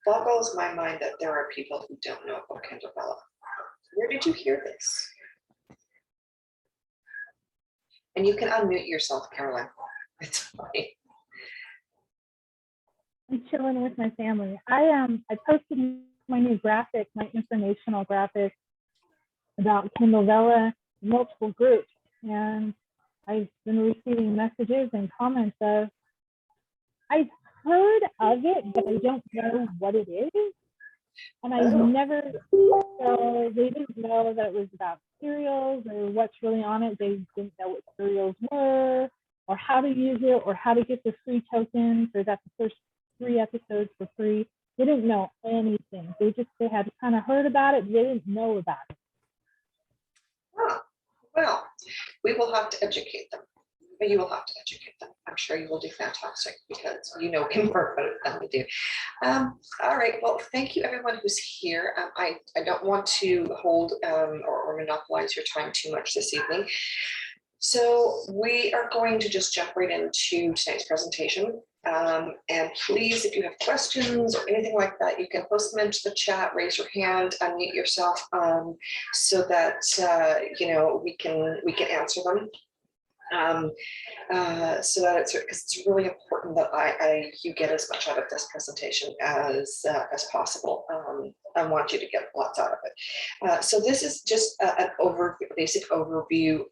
boggles my mind that there are people who don't know about Cinderella. Where did you hear this? And you can unmute yourself, Carolyn. It's fine. I'm chilling with my family. I posted my new graphic, my informational graphic about Cinderella, multiple groups, and I've been receiving messages and comments of, I've heard of it, but I don't know what it is. And I never, so they didn't know that it was about cereals or what's really on it. They didn't know what cereals were or how to use it or how to get the free tokens or that the first 3 episodes for free. They didn't know anything. They had kind of heard about it. They didn't know about it. Oh, well, we will have to educate them. You will have to educate them. I'm sure you will do fantastic because you know more about it than we do. All right. Well, thank you everyone who's here. I don't want to hold or monopolize your time too much this evening. So we are going to just jump right into tonight's presentation. And please, if you have questions or anything like that, you can post them into the chat, raise your hand, unmute yourself, so that you know, we can answer them. So that it's, because it's really important that you get as much out of this presentation as possible. I want you to get lots out of it. So this is just an basic overview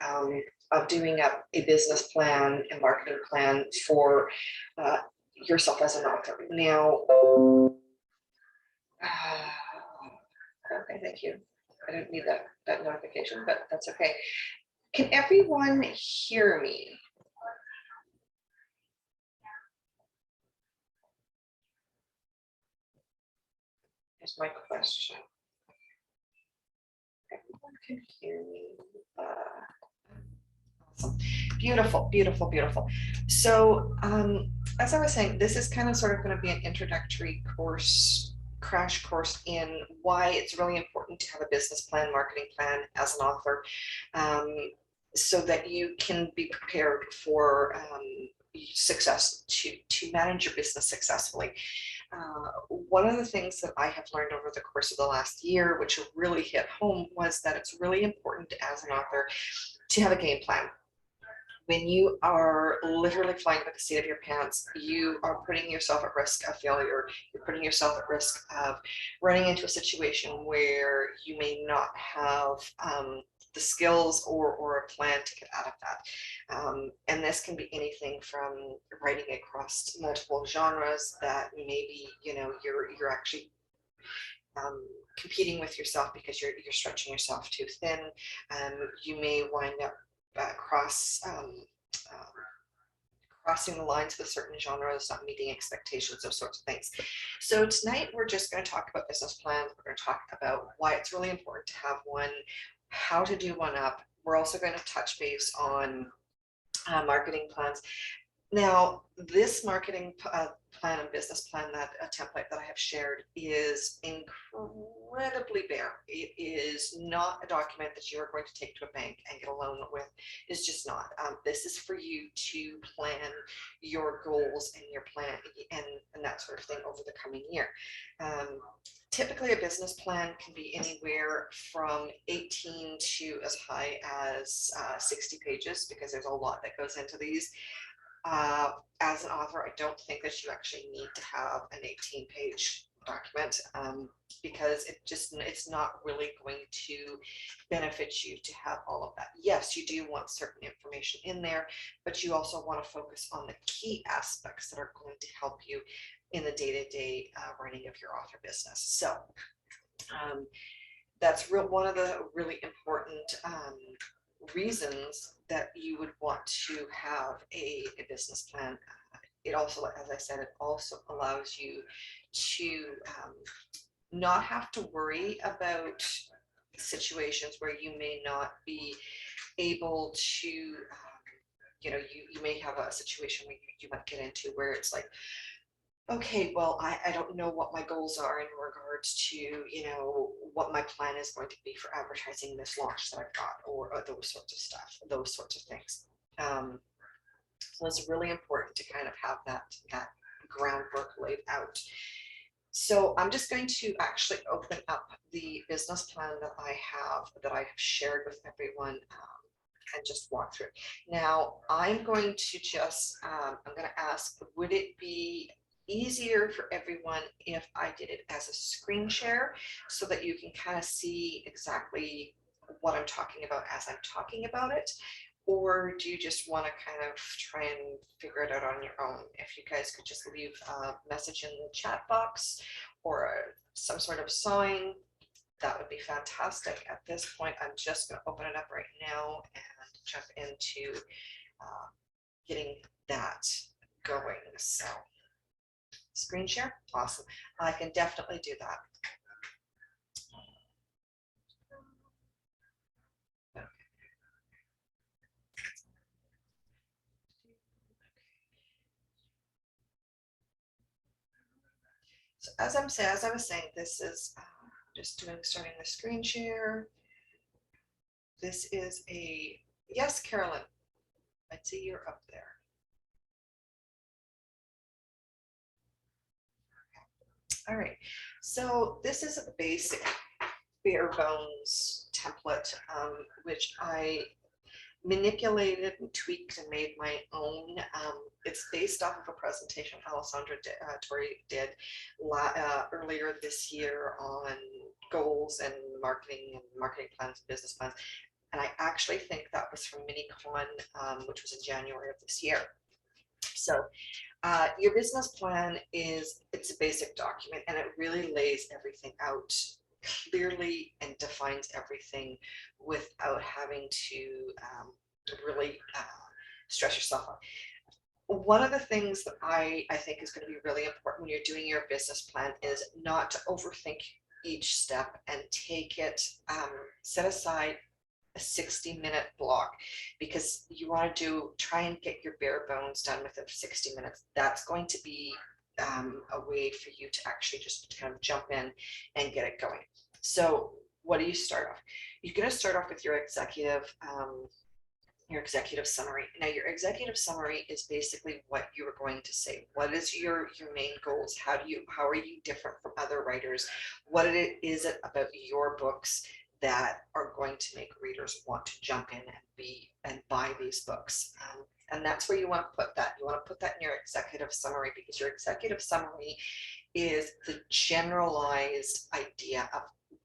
of doing up a business plan and marketing plan for yourself as an author. Now, okay, thank you. I don't need that notification, but that's okay. Can everyone hear me? Here's my question. Everyone can hear me. Awesome. Beautiful, beautiful, beautiful. So as I was saying, this is kind of sort of going to be an introductory course, crash course in why it's really important to have a business plan, marketing plan as an author, so that you can be prepared for success, to manage your business successfully. One of the things that I have learned over the course of the last year, which really hit home, was that it's really important as an author to have a game plan. When you are literally flying by the seat of your pants, you are putting yourself at risk of failure. You're putting yourself at risk of running into a situation where you may not have the skills or a plan to get out of that. And this can be anything from writing across multiple genres that maybe, you know, you're actually competing with yourself because you're stretching yourself too thin. You may wind up crossing the lines with certain genres, not meeting expectations, those sorts of things. So tonight we're just going to talk about business plans. We're going to talk about why it's really important to have one, how to do one up. We're also going to touch base on marketing plans. Now, this marketing plan and business plan, that template that I have shared, is incredibly bare. It is not a document that you are going to take to a bank and get a loan with. It's just not. This is for you to plan your goals and your plan and that sort of thing over the coming year. Typically, a business plan can be anywhere from 18 to as high as 60 pages, because there's a lot that goes into these. As an author, I don't think that you actually need to have an 18-page document, because it's not really going to benefit you to have all of that. Yes, you do want certain information in there, but you also want to focus on the key aspects that are going to help you in the day-to-day running of your author business. So that's one of the really important reasons that you would want to have a business plan. It also, as I said, it also allows you to not have to worry about situations where you may not be able to, you know, you may have a situation where you might get into where it's like, okay, well, I don't know what my goals are in regards to, you know, what my plan is going to be for advertising this launch that I've got, or those sorts of stuff, those sorts of things. So it's really important to kind of have that groundwork laid out. So I'm just going to actually open up the business plan that I have shared with everyone, and just walk through it. Now, I'm going to just, I'm going to ask, would it be easier for everyone if I did it as a screen share so that you can kind of see exactly what I'm talking about as I'm talking about it? Or do you just want to kind of try and figure it out on your own? If you guys could just leave a message in the chat box or some sort of sign, that would be fantastic. At this point, I'm just going to open it up right now and jump into getting that going. So screen share, awesome. I can definitely do that. So as I was saying, this is just starting the screen share. This is a, yes, Carolyn, I see you're up there. All right, so this is a basic bare bones template, which I manipulated and tweaked and made my own. It's based off of a presentation Alessandra Tori did earlier this year on goals and marketing plans, business plans. And I actually think that was from MiniCon, which was in January of this year. So your business plan it's a basic document, and it really lays everything out clearly and defines everything without having to really stress yourself out. One of the things that I think is going to be really important when you're doing your business plan is not to overthink each step and take it, set aside a 60-minute block, because you want to try and get your bare bones done within 60 minutes. That's going to be a way for you to actually just kind of jump in and get it going. So what do you start off? You're going to start off with your executive summary. Now, your executive summary is basically what you are going to say. What is your main goals? How are you different from other writers? What is it about your books that are going to make readers want to jump in and buy these books? And that's where you want to put that. You want to put that in your executive summary, because your executive summary is the generalized idea of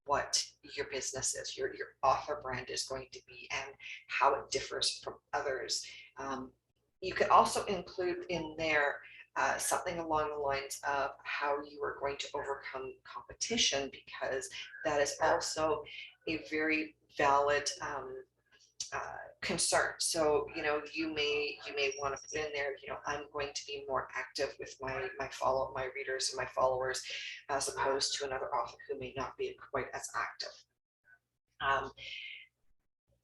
what your business is, your author brand is going to be, and how it differs from others. You could also include in there something along the lines of how you are going to overcome competition, because that is also a very valid concern. So, you may want to put in there, I'm going to be more active with my readers and my followers, as opposed to another author who may not be quite as active.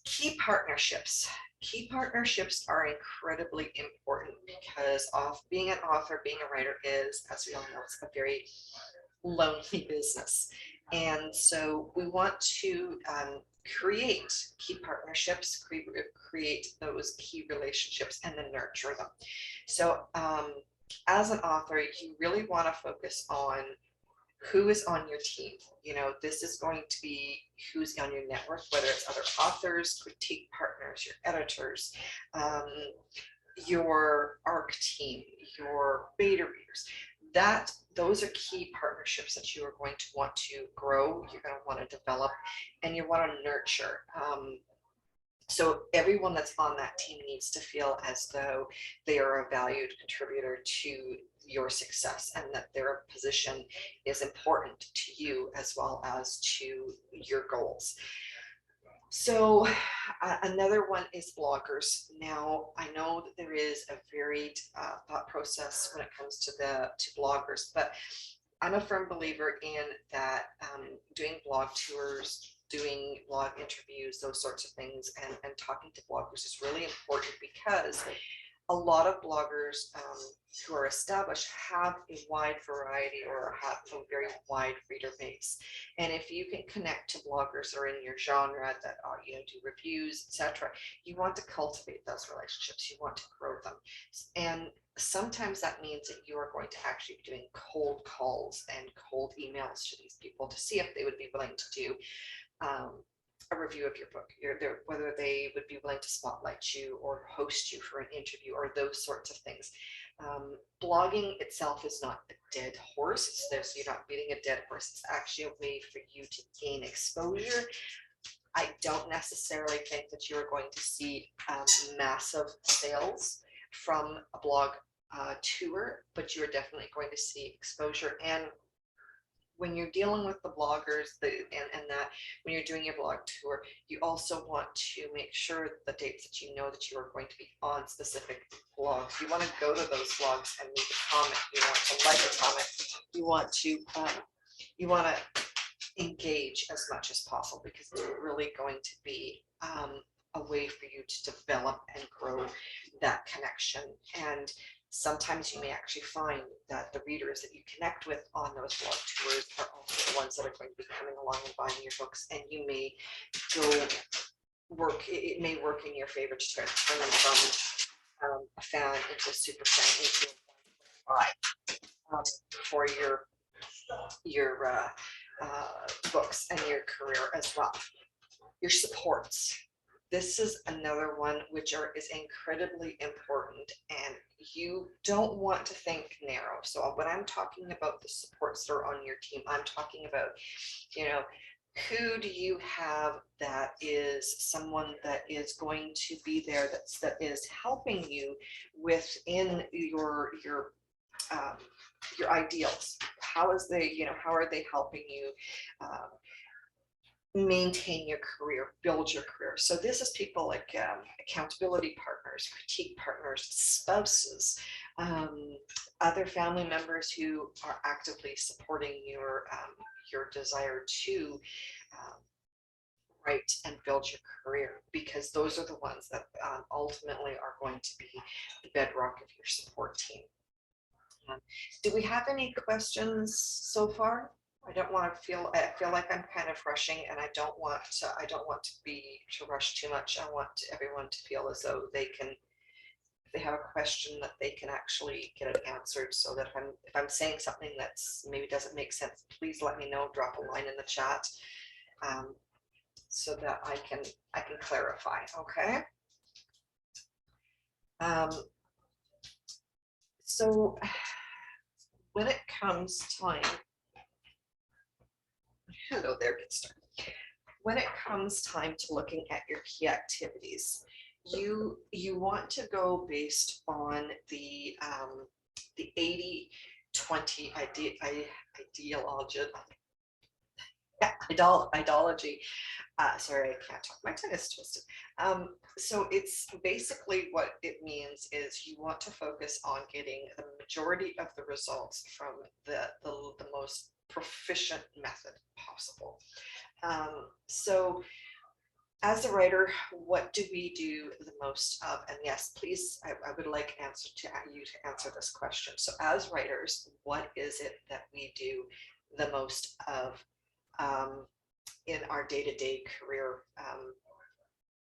Key partnerships. Key partnerships are incredibly important, because being an author, being a writer is, as we all know, it's a very lonely business. And so we want to create key partnerships, create those key relationships, and then nurture them. So as an author, you really want to focus on who is on your team. This is going to be who's on your network, whether it's other authors, critique partners, your editors, your ARC team, your beta readers. Those are key partnerships that you are going to want to grow, you're going to want to develop, and you want to nurture. So everyone that's on that team needs to feel as though they are a valued contributor to your success, and that their position is important to you as well as to your goals. So another one is bloggers. Now, I know that there is a varied thought process when it comes to bloggers, but I'm a firm believer in that doing blog tours, doing blog interviews, those sorts of things, and talking to bloggers is really important, because a lot of bloggers who are established have a wide variety or have a very wide reader base. And if you can connect to bloggers that are in your genre that do reviews, etc., you want to cultivate those relationships. You want to grow them. And sometimes that means that you are going to actually be doing cold calls and cold emails to these people to see if they would be willing to do a review of your book, whether they would be willing to spotlight you or host you for an interview or those sorts of things. Blogging itself is not a dead horse. You're not beating a dead horse. It's actually a way for you to gain exposure. I don't necessarily think that you're going to see massive sales from a blog tour, but you're definitely going to see exposure. And when you're dealing with the bloggers and that when you're doing your blog tour, you also want to make sure the dates that you know that you are going to be on specific blogs. You want to go to those blogs and leave a comment. You want to like a comment. You want to engage as much as possible, because it's really going to be a way for you to develop and grow that connection. And sometimes you may actually find that the readers that you connect with on those blog tours are also the ones that are going to be coming along and buying your books, and you may it may work in your favor to turn them from a fan into a super fan into a buy for your books and your career as well. Your supports. This is another one which is incredibly important, and you don't want to think narrow. So when I'm talking about the supports that are on your team, I'm talking about, who do you have that is someone that is going to be there that is helping you within your ideals. How are they helping you maintain your career, build your career? So this is people like accountability partners, critique partners, spouses, other family members who are actively supporting your desire to write and build your career, because those are the ones that ultimately are going to be the bedrock of your support team. Do we have any questions so far? I feel like I'm kind of rushing, and I don't want to rush too much. I want everyone to feel as though if they have a question, that they can actually get it answered. So that if I'm saying something that's maybe doesn't make sense, please let me know, drop a line in the chat, so that I can clarify. Okay. So when it comes time, hello there, good start. When it comes time to looking at your key activities, you want to go based on the 80-20 ideology. Sorry, I can't talk. My tongue is twisted. So it's basically, what it means is you want to focus on getting the majority of the results from the most proficient method possible. So as a writer, what do we do the most of? And yes, please, I would like you to answer this question. So as writers, what is it that we do the most of in our day-to-day career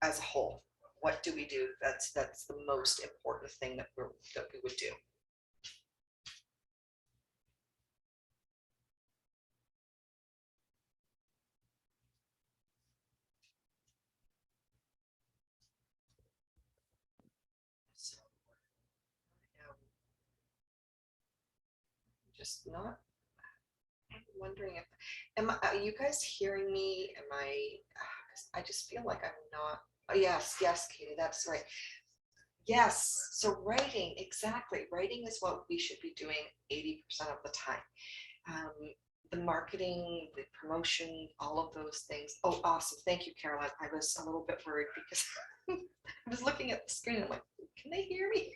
as a whole? What do we do that's the most important thing that we would do? So, just not. I'm wondering are you guys hearing me? I just feel like I'm not. Oh, yes, Katie, that's right. Yes, so writing, exactly. Writing is what we should be doing 80% of the time. The marketing, the promotion, all of those things. Oh, awesome. Thank you, Caroline. I was a little bit worried because I was looking at the screen. I'm like, can they hear me?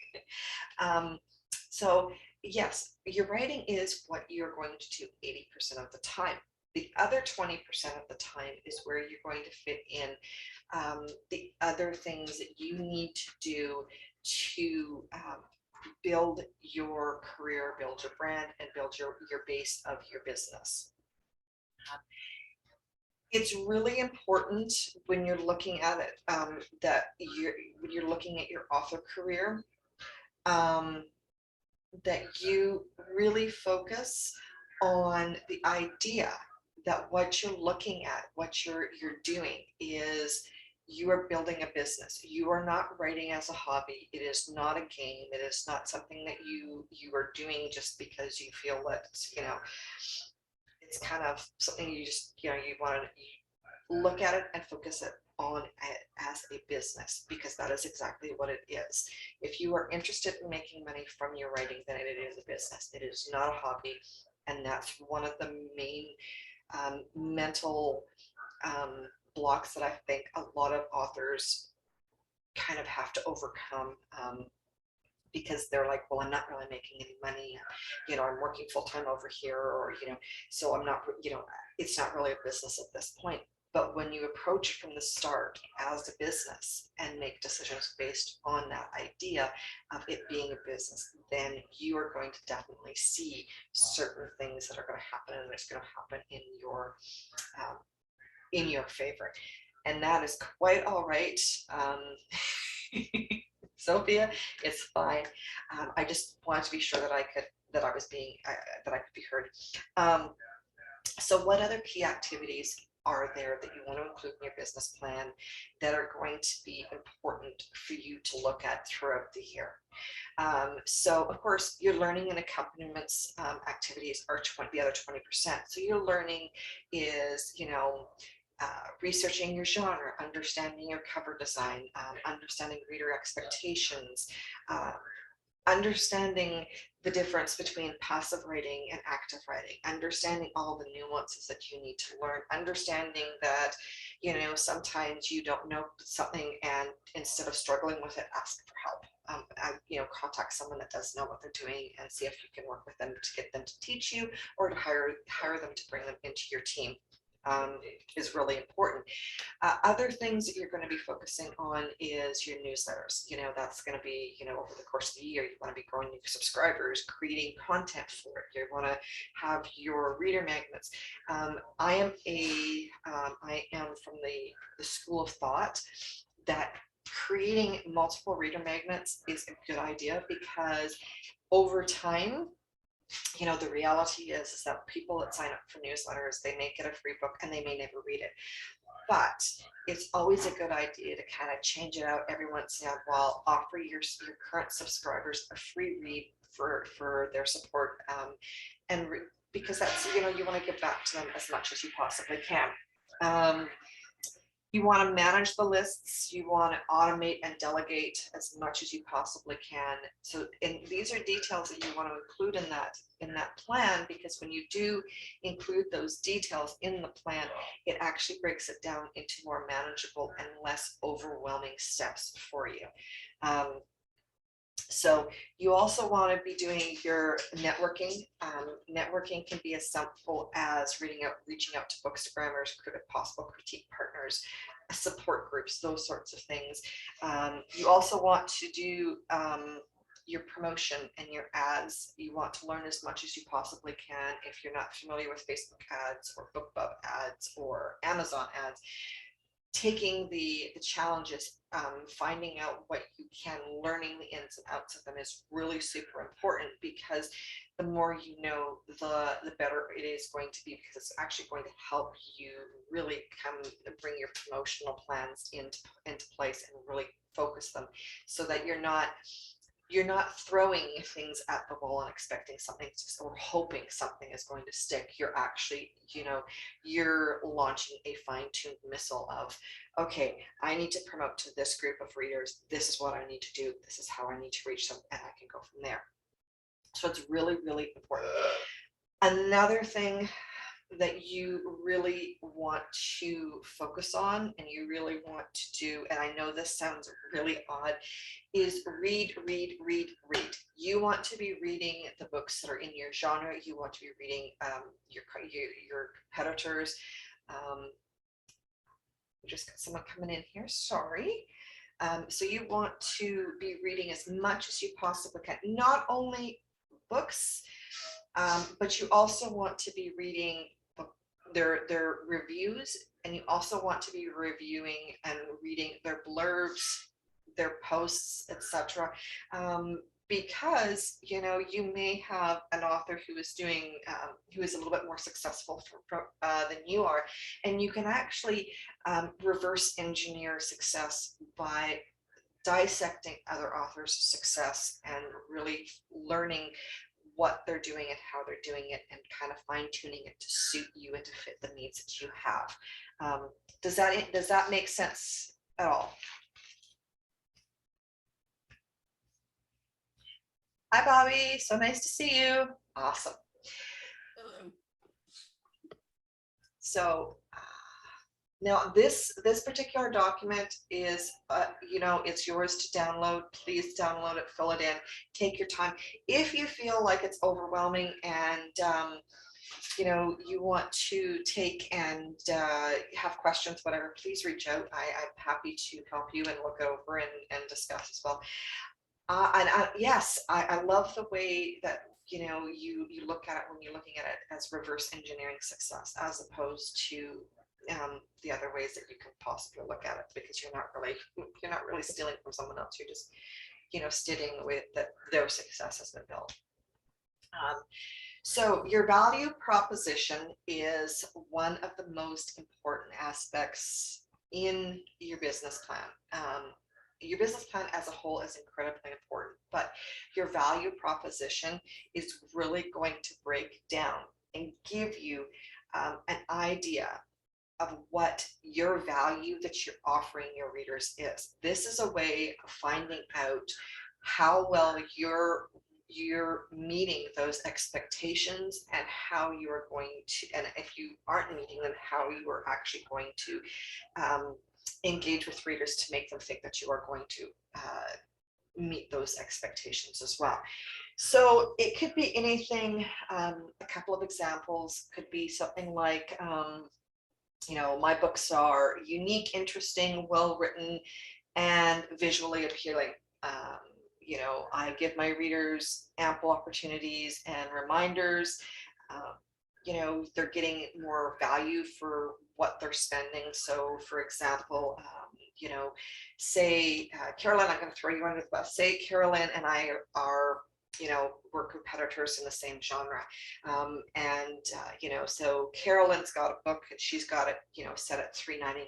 So yes, your writing is what you're going to do 80% of the time. The other 20% of the time is where you're going to fit in the other things that you need to do to build your career, build your brand, and build your base of your business. It's really important when you're looking at it that when you're looking at your author career, that you really focus on the idea that what you're looking at, what you're doing is you are building a business. You are not writing as a hobby. It is not a game. It is not something that you are doing just because you feel that, you know, it's kind of something you just, you know, you want to look at it and focus it on it as a business, because that is exactly what it is. If you are interested in making money from your writing, then it is a business. It is not a hobby. And that's one of the main mental blocks that I think a lot of authors kind of have to overcome, because they're like, well, I'm not really making any money. You know, I'm working full time over here, or, you know, so I'm not, you know, it's not really a business at this point. But when you approach it from the start as a business and make decisions based on that idea of it being a business, then you are going to definitely see certain things that are going to happen, and it's going to happen in your favor. And that is quite all right. Sophia, it's fine. I just wanted to be sure that I could be heard. So what other key activities are there that you want to include in your business plan that are going to be important for you to look at throughout the year? So of course, your learning and accompaniments activities are the other 20%. So your learning is, you know, researching your genre, understanding your cover design, understanding reader expectations, understanding the difference between passive writing and active writing, understanding all the nuances that you need to learn, understanding that, you know, sometimes you don't know something, and instead of struggling with it, ask for help. You know, contact someone that does know what they're doing and see if you can work with them to get them to teach you, or to hire them to bring them into your team. Is really important. Other things that you're going to be focusing on is your newsletters. You know, that's going to be, you know, over the course of the year, you want to be growing your subscribers, creating content for it. You want to have your reader magnets. I am from the school of thought that creating multiple reader magnets is a good idea, because over time, you know, the reality is that people that sign up for newsletters, they may get a free book and they may never read it. But it's always a good idea to kind of change it out every once in a while, offer your current subscribers a free read for their support, because that's, you know, you want to give back to them as much as you possibly can. You want to manage the lists, you want to automate and delegate as much as you possibly can. So, and these are details that you want to include in that plan, because when you do include those details in the plan, it actually breaks it down into more manageable and less overwhelming steps for you. So you also want to be doing your networking. Networking can be as simple as reaching out to bookstagrammers, possible critique partners, support groups, those sorts of things. You also want to do your promotion and your ads. You want to learn as much as you possibly can. If you're not familiar with Facebook ads or BookBub ads or Amazon ads, taking the challenges, finding out what you can, learning the ins and outs of them is really super important, because the more you know, the better it is going to be, because it's actually going to help you really bring your promotional plans into place and really focus them, so that you're not throwing things at the wall and expecting something or hoping something is going to stick. You're actually, you know, you're launching a fine-tuned missile of, okay, I need to promote to this group of readers. This is what I need to do. This is how I need to reach them, and I can go from there. So it's really, really important. Another thing that you really want to focus on, and you really want to do, and I know this sounds really odd, is read. You want to be reading the books that are in your genre. You want to be reading your competitors. We just got someone coming in here, sorry. So you want to be reading as much as you possibly can, not only books, but you also want to be reading their reviews, and you also want to be reviewing and reading their blurbs, their posts, etc. Because you may have an author who is doing who is a little bit more successful than you are, and you can actually reverse engineer success by dissecting other authors' success and really learning what they're doing and how they're doing it, and kind of fine tuning it to suit you and to fit the needs that you have. Does that make sense at all? Hi, Bobby. So nice to see you. Awesome. So now this particular document is, it's yours to download. Please download it, fill it in, take your time. If you feel like it's overwhelming and you want to take and have questions, whatever, please reach out. I'm happy to help you and look over and discuss as well. Yes, I love the way that you look at it when you're looking at it as reverse engineering success, as opposed to the other ways that you could possibly look at it, because you're not really stealing from someone else. You're just stating with that their success has been built. So your value proposition is one of the most important aspects in your business plan. Your business plan as a whole is incredibly important, but your value proposition is really going to break down and give you an idea of what your value that you're offering your readers is. This is a way of finding out how well you're meeting those expectations, and how you are going to, and if you aren't meeting them, how you are actually going to engage with readers to make them think that you are going to meet those expectations as well. So it could be anything. A couple of examples could be something like, my books are unique, interesting, well-written, and visually appealing. I give my readers ample opportunities and reminders. They're getting more value for what they're spending. So for example, say Carolyn, I'm going to throw you under the bus. Say Carolyn and I are, we're competitors in the same genre. So Carolyn's got a book and she's got it, set at $3.99,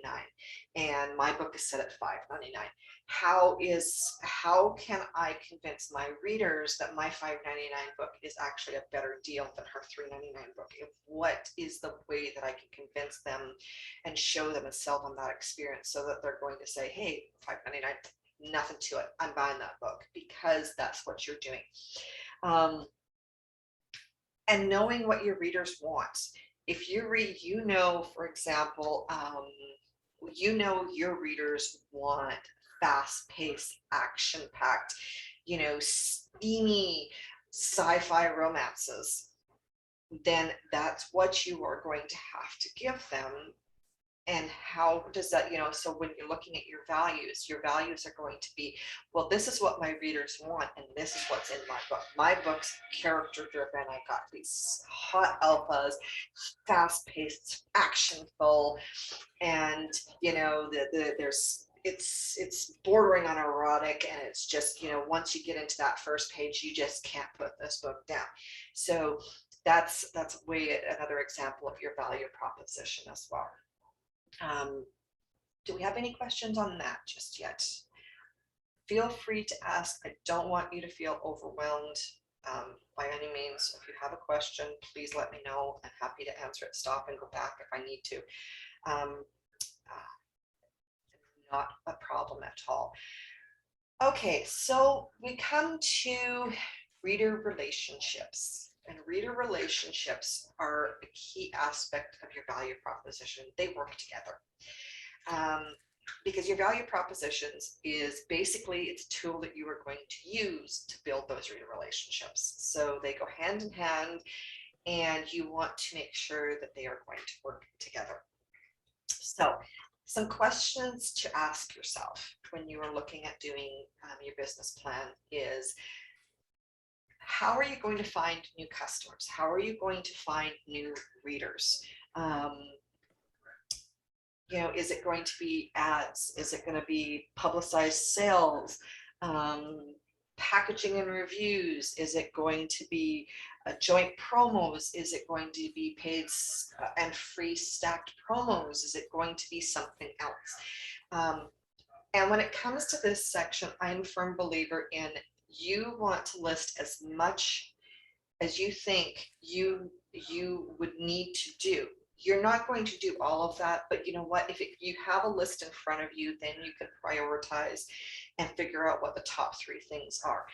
and my book is set at $5.99. How can I convince my readers that my $5.99 book is actually a better deal than her $3.99 book? What is the way that I can convince them and show them and sell them that experience, so that they're going to say, hey, $5.99, nothing to it, I'm buying that book, because that's what you're doing. And knowing what your readers want. If you read, for example, your readers want fast-paced, action-packed, steamy sci-fi romances, then that's what you are going to have to give them. And how does that, so when you're looking at your values are going to be, well, this is what my readers want, and this is what's in my book. My book's character driven. I got these hot alphas, fast-paced, action-full, and it's bordering on erotic, and it's just, once you get into that first page, you just can't put this book down. So that's another example of your value proposition as well. Do we have any questions on that just yet? Feel free to ask. I don't want you to feel overwhelmed by any means. If you have a question, please let me know. I'm happy to answer it, stop and go back if I need to. Not a problem at all. Okay, so we come to reader relationships. And reader relationships are a key aspect of your value proposition. They work together. Because your value propositions is basically, it's a tool that you are going to use to build those reader relationships. So they go hand in hand, and you want to make sure that they are going to work together. So Some questions to ask yourself when you are looking at doing your business plan is, how are you going to find new customers? How are you going to find new readers? Is it going to be ads? Is it going to be publicized sales? Packaging and reviews? Is it going to be joint promos? Is it going to be paid and free stacked promos? Is it going to be something else? And when it comes to this section, I'm a firm believer in, you want to list as much as you think you would need to do. You're not going to do all of that, but you know what? If you have a list in front of you, then you can prioritize and figure out what the top 3 things are.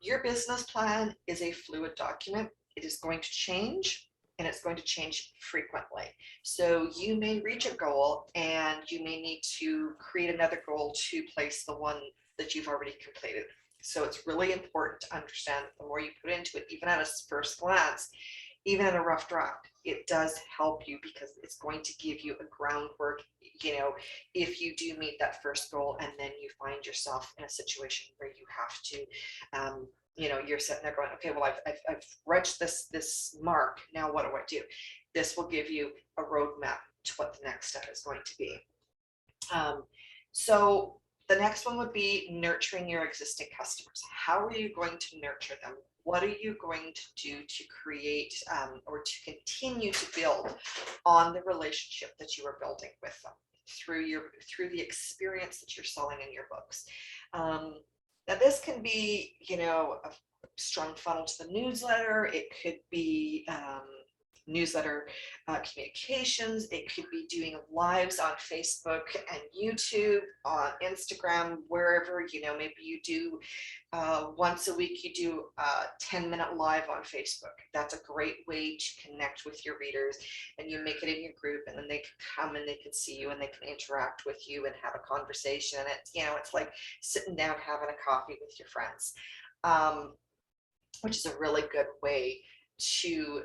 Your business plan is a fluid document. It is going to change, and it's going to change frequently. So you may reach a goal and you may need to create another goal to place the one that you've already completed. So it's really important to understand that the more you put into it, even at a first glance, even in a rough draft, it does help you, because it's going to give you a groundwork, if you do meet that first goal and then you find yourself in a situation where you have to, you're sitting there going, okay, well, I've reached this mark. Now what do I do? This will give you a roadmap to what the next step is going to be. So the next one would be nurturing your existing customers. How are you going to nurture them? What are you going to do to create or to continue to build on the relationship that you are building with them through the experience that you're selling in your books? Now this can be, a strong funnel to the newsletter. It could be newsletter communications. It could be doing lives on Facebook and YouTube, on Instagram, wherever, maybe you do once a week, you do a 10-minute live on Facebook. That's a great way to connect with your readers, and you make it in your group, and then they can come and they can see you and they can interact with you and have a conversation. And it's like sitting down, having a coffee with your friends, which is a really good way to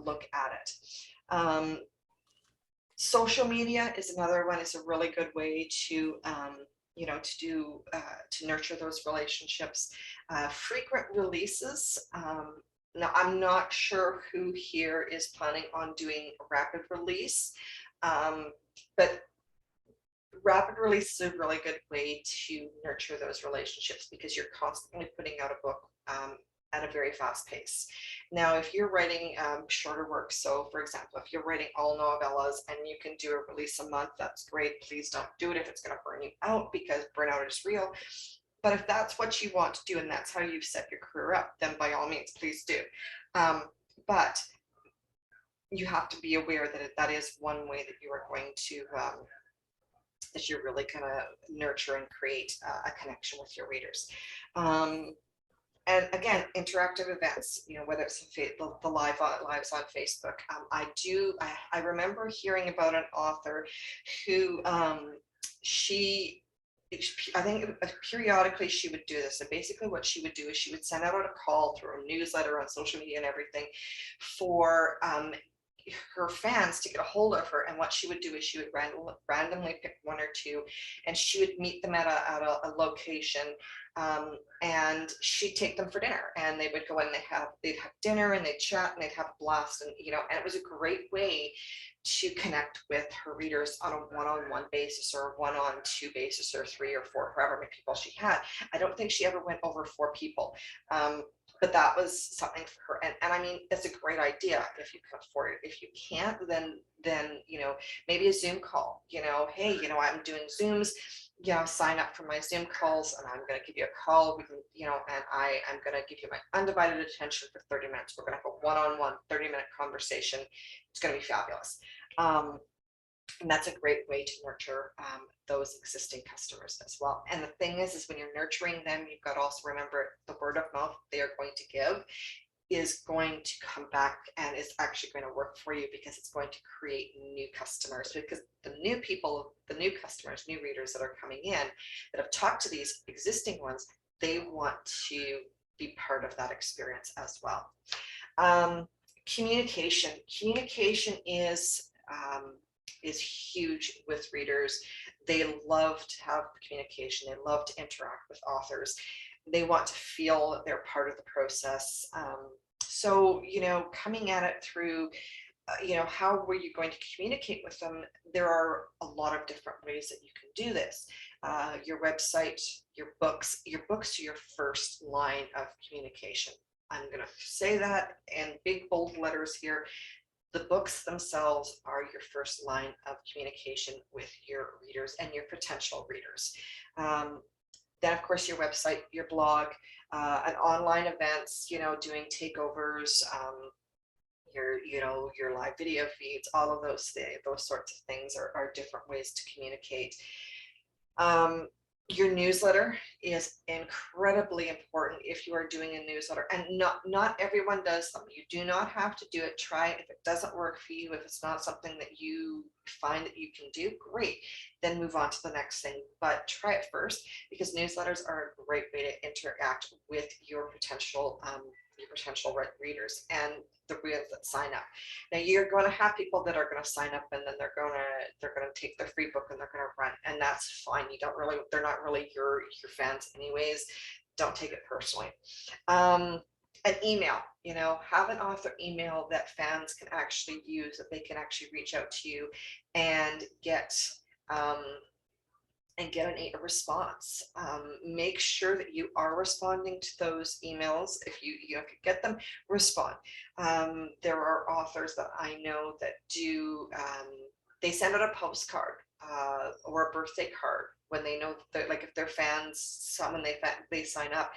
look at it. Social media is another one. It's a really good way to to nurture those relationships. Frequent releases. Now I'm not sure who here is planning on doing a rapid release, but rapid release is a really good way to nurture those relationships, because you're constantly putting out a book at a very fast pace. Now, if you're writing shorter works, so for example, if you're writing all novellas and you can do a release a month, that's great. Please don't do it if it's going to burn you out, because burnout is real. But if that's what you want to do and that's how you've set your career up, then by all means, please do. But you have to be aware that that is one way that you are going to that you're really going to nurture and create a connection with your readers. And again, interactive events, whether it's the lives on Facebook. I remember hearing about an author who I think periodically she would do this. And basically what she would do is she would send out a call through a newsletter on social media and everything for her fans to get a hold of her. And what she would do is she would randomly pick 1 or 2, and she would meet them at a location, and she'd take them for dinner, and they would go in, they'd have dinner and they'd chat and they'd have a blast, and and it was a great way to connect with her readers on a one-on-one basis, or a 1-on-2 basis, or 3 or 4, however many people she had. I don't think she ever went over 4 people. But that was something for her. And I mean, that's a great idea if you can afford it. If you can't, then maybe a Zoom call, hey, I'm doing Zooms, sign up for my Zoom calls, and I'm going to give you a call. We can, and I'm going to give you my undivided attention for 30 minutes. We're going to have a one-on-one 30-minute conversation. It's going to be fabulous. And that's a great way to nurture those existing customers as well. And the thing is when you're nurturing them, you've got to also remember the word of mouth they are going to give is going to come back and is actually going to work for you, because it's going to create new customers, because the new people, the new customers, new readers that are coming in that have talked to these existing ones, they want to be part of that experience as well. Communication is is huge with readers. They love to have communication. They love to interact with authors. They want to feel that they're part of the process. So, coming at it through, how were you going to communicate with them? There are a lot of different ways that you can do this. Your website, your books are your first line of communication. I'm going to say that in big bold letters here. The books themselves are your first line of communication with your readers and your potential readers. Then, of course, your website, your blog, and online events, doing takeovers, your live video feeds, all of those sorts of things are different ways to communicate. Your newsletter is incredibly important if you are doing a newsletter, and not everyone does them. You do not have to do it. Try it. If it doesn't work for you, if it's not something that you find that you can do, great, then move on to the next thing. But try it first, because newsletters are a great way to interact with your potential readers and the readers that sign up. Now, you're going to have people that are going to sign up, and then they're going to take their free book and they're going to run, and that's fine. They're not really your fans anyways. Don't take it personally. An email, have an author email that fans can actually use, that they can actually reach out to you and get a response. Make sure that you are responding to those emails. If you get them, respond. There are authors that I know that do, they send out a postcard or a birthday card when they know that, like, if they're fans, someone they sign up,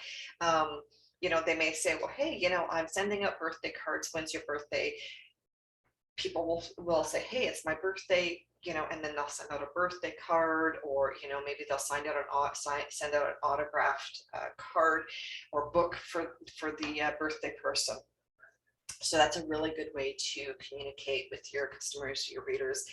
they may say, well, hey, I'm sending out birthday cards. When's your birthday? People will say, hey, it's my birthday, and then they'll send out a birthday card, or maybe they'll send out an autographed card or book for the birthday person. So that's a really good way to communicate with your customers, your readers,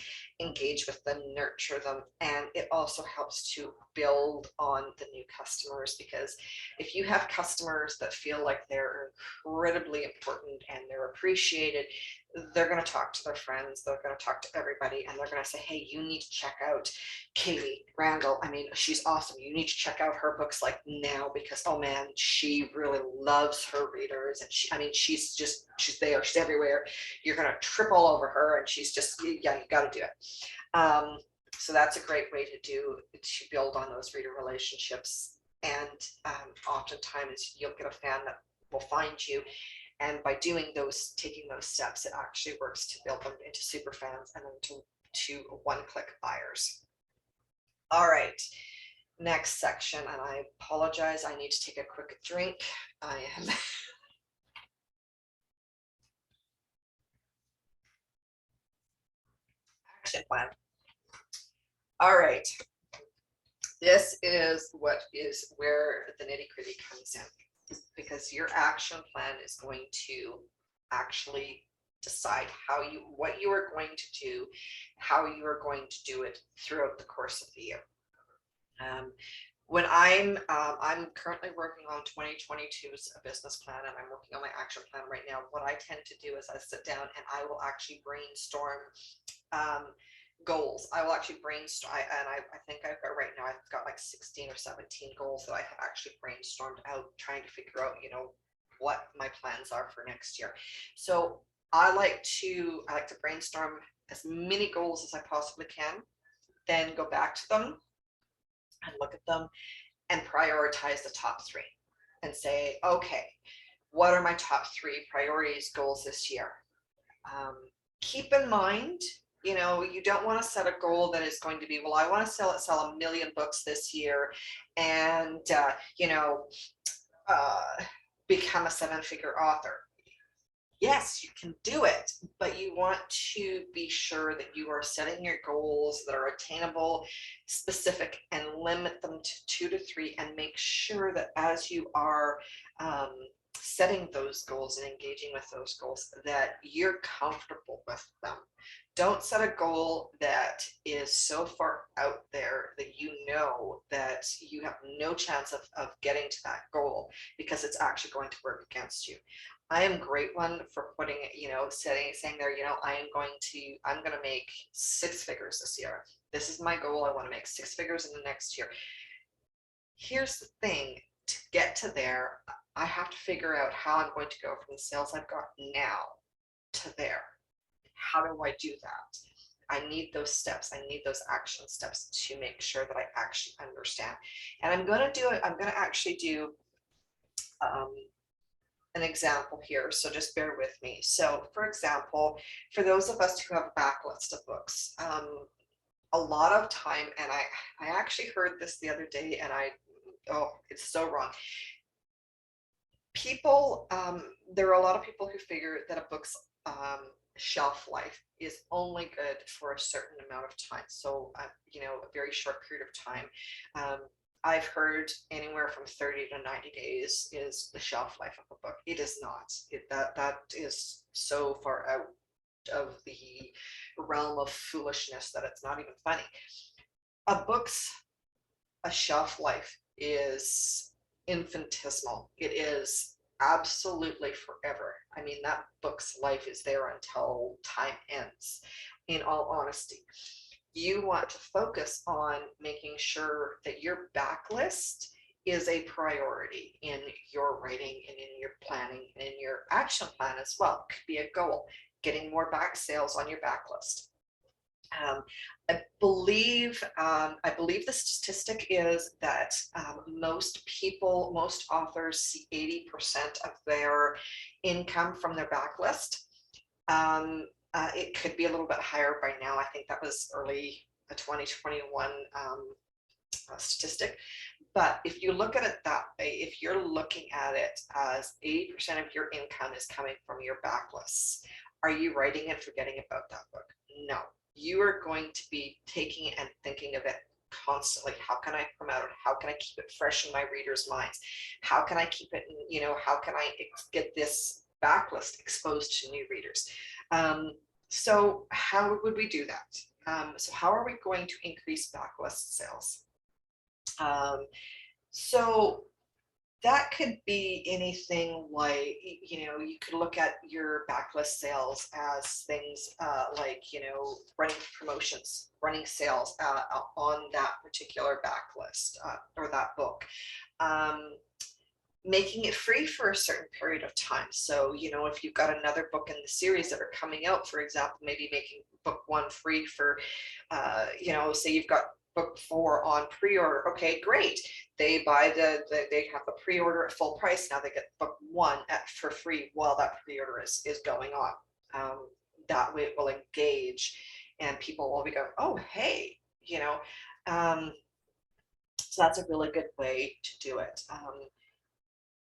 engage with them, nurture them. And it also helps to build on the new customers, because if you have customers that feel like they're incredibly important and they're appreciated, they're going to talk to their friends, they're going to talk to everybody, and they're going to say, hey, you need to check out Katie Randall. I mean, she's awesome. You need to check out her books like now, because, oh man, she really loves her readers. And she's there, she's everywhere. You're going to trip all over her, and she's just, yeah, you got to do it. So that's a great way to build on those reader relationships. And oftentimes you'll get a fan that will find you. And by taking those steps, it actually works to build them into super fans and then to one-click buyers. All right, next section, and I apologize, I need to take a quick drink. I am action plan. All right, this is where the nitty-gritty comes in, because your action plan is going to actually decide what you are going to do, how you are going to do it throughout the course of the year. When I'm currently working on 2022's business plan, and I'm working on my action plan right now, what I tend to do is I sit down and I will actually brainstorm goals. I will actually brainstorm, and I think I've got like 16 or 17 goals that I have actually brainstormed out, trying to figure out, what my plans are for next year. So I like to brainstorm as many goals as I possibly can, then go back to them and look at them and prioritize the top three and say, okay, what are my top three priorities goals this year? Keep in mind, you don't want to set a goal that is going to be, well, I want to sell 1 million books this year and, become a 7-figure author. Yes, you can do it, but you want to be sure that you are setting your goals that are attainable, specific, and limit them to 2 to 3, and make sure that as you are setting those goals and engaging with those goals, that you're comfortable with them. Don't set a goal that is so far out there that that you have no chance of getting to that goal, because it's actually going to work against you. I am great one for putting, saying there, I'm going to make 6 figures this year. This is my goal. I want to make 6 figures in the next year. Here's the thing, to get to there, I have to figure out how I'm going to go from the sales I've got now to there. How do I do that? I need those steps. I need those action steps to make sure that I actually understand. And I'm going to do it. I'm going to actually do an example here. So just bear with me. So for example, for those of us who have a backlist of books, a lot of time, and I actually heard this the other day, and it's so wrong. People, there are a lot of people who figure that a book's shelf life is only good for a certain amount of time. So, a very short period of time. I've heard anywhere from 30 to 90 days is the shelf life of a book. It is not. That is so far out of the realm of foolishness that it's not even funny. A shelf life is infinitesimal. It is absolutely forever. I mean, that book's life is there until time ends, in all honesty. You want to focus on making sure that your backlist is a priority in your writing and in your planning and in your action plan as well. It could be a goal, getting more back sales on your backlist. I believe the statistic is that most authors see 80% of their income from their backlist. It could be a little bit higher by now. I think that was early 2021 statistic. But if you look at it that way, if you're looking at it as 80% of your income is coming from your backlists, are you writing and forgetting about that book? No. You are going to be taking it and thinking of it constantly. How can I promote it? How can I keep it fresh in my readers' minds? How can I keep it, how can I get this backlist exposed to new readers? So how would we do that? So how are we going to increase backlist sales? So that could be anything like, you could look at your backlist sales as things like, running promotions, running sales on that particular backlist or that book. Making it free for a certain period of time. So, if you've got another book in the series that are coming out, for example, maybe making book 1 free for, say you've got book 4 on pre-order. Okay, great. They buy they have the pre-order at full price. Now they get book 1 for free while that pre-order is going on. That way it will engage and people will be going, oh, hey, so that's a really good way to do it.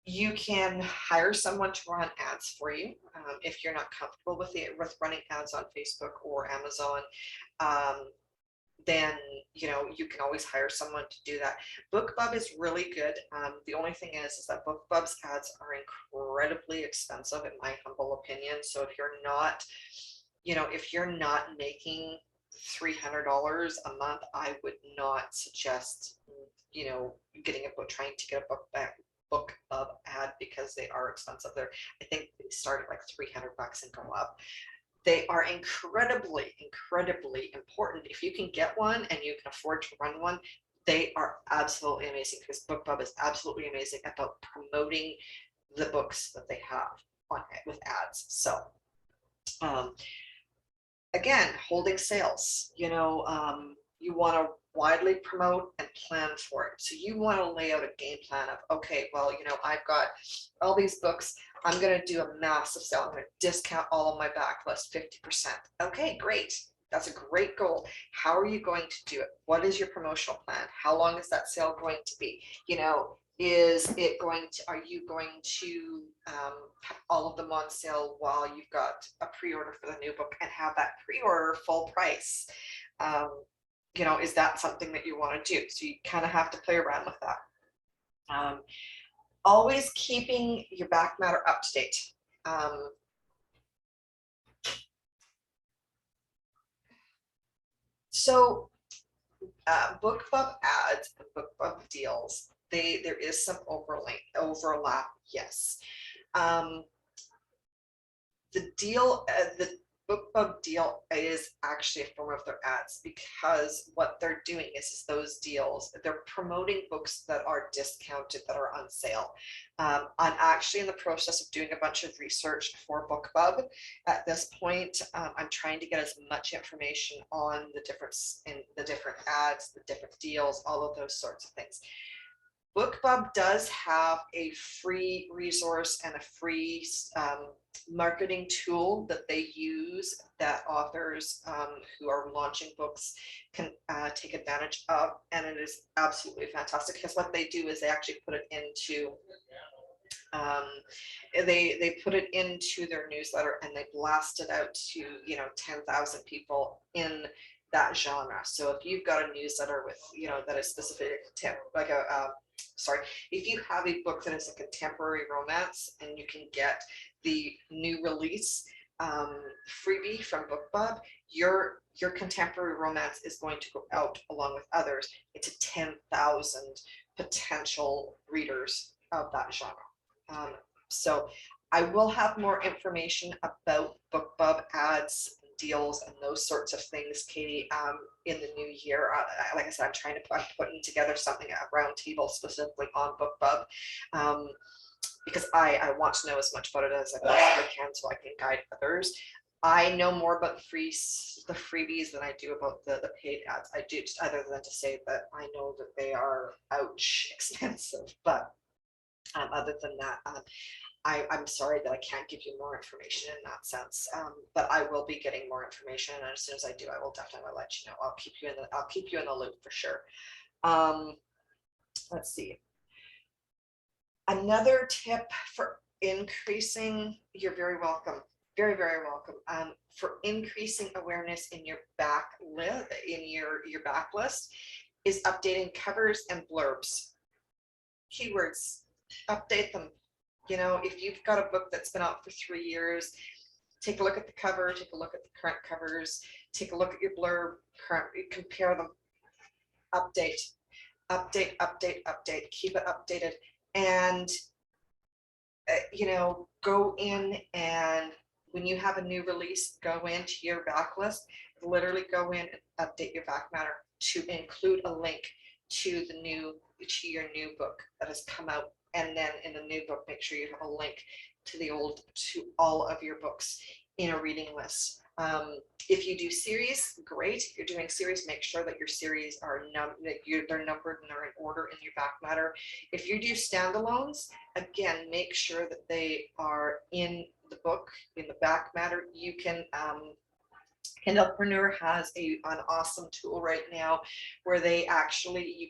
You can hire someone to run ads for you if you're not comfortable with running ads on Facebook or Amazon. Then you can always hire someone to do that. BookBub is really good. The only thing is that BookBub's ads are incredibly expensive, in my humble opinion. So if you're not, making $300 a month, I would not suggest, getting a book, trying to get a BookBub ad, because they are expensive. I think they start at like $300 and go up. They are incredibly, incredibly important. If you can get one and you can afford to run one, they are absolutely amazing, because BookBub is absolutely amazing about promoting the books that they have on it with ads. So again, holding sales, you want to widely promote and plan for it. So you want to lay out a game plan of, okay, well, I've got all these books. I'm going to do a massive sale. I'm going to discount all of my backlist 50%. Okay, great. That's a great goal. How are you going to do it? What is your promotional plan? How long is that sale going to be? Are you going to have all of them on sale while you've got a pre-order for the new book and have that pre-order full price? Is that something that you want to do? So you kind of have to play around with that. Always keeping your back matter up to date. So BookBub ads and BookBub deals, there is some overlap, yes. the deal, the BookBub deal is actually a form of their ads, because what they're doing is those deals, they're promoting books that are discounted, that are on sale. I'm actually in the process of doing a bunch of research for BookBub at this point. I'm trying to get as much information on the difference in the different ads, the different deals, all of those sorts of things. BookBub does have a free resource and a free marketing tool that they use, that authors who are launching books can take advantage of, and it is absolutely fantastic, because what they do is they actually put it into they put it into their newsletter, and they blast it out to 10,000 people in that genre. So if you've got a newsletter with that is specific to like if you have a book that is a contemporary romance, and you can get the new release freebie from BookBub, your contemporary romance is going to go out along with others into 10,000 potential readers of that genre. So I will have more information about BookBub ads, deals, and those sorts of things, Katie, in the new year. Like I said, I'm putting together something, a roundtable specifically on BookBub, because I want to know as much about it as I possibly can, so I can guide others. I know more about the freebies than I do about the paid ads. I do, other than to say that I know that they are ouch expensive, but other than that, I'm sorry that I can't give you more information in that sense, but I will be getting more information, and as soon as I do, I will definitely let you know. I'll keep you in the loop for sure. Let's see. Another tip for increasing, you're very welcome, very, very welcome, for increasing awareness in your backlist, is updating covers and blurbs. Keywords, update them. If you've got a book that's been out for 3 years, take a look at the cover, take a look at the current covers, take a look at your blurb, compare them, update, keep it updated, and go in, and when you have a new release, go into your backlist, literally go in and update your back matter to include a link to your new book that has come out. And then in the new book, make sure you have a link to all of your books in a reading list. If you do series, great. If you're doing series, make sure that your series are they're numbered and they're in order in your back matter. If you do standalones, again, make sure that they are in the book, in the back matter. You can Kindlepreneur has an awesome tool right now where you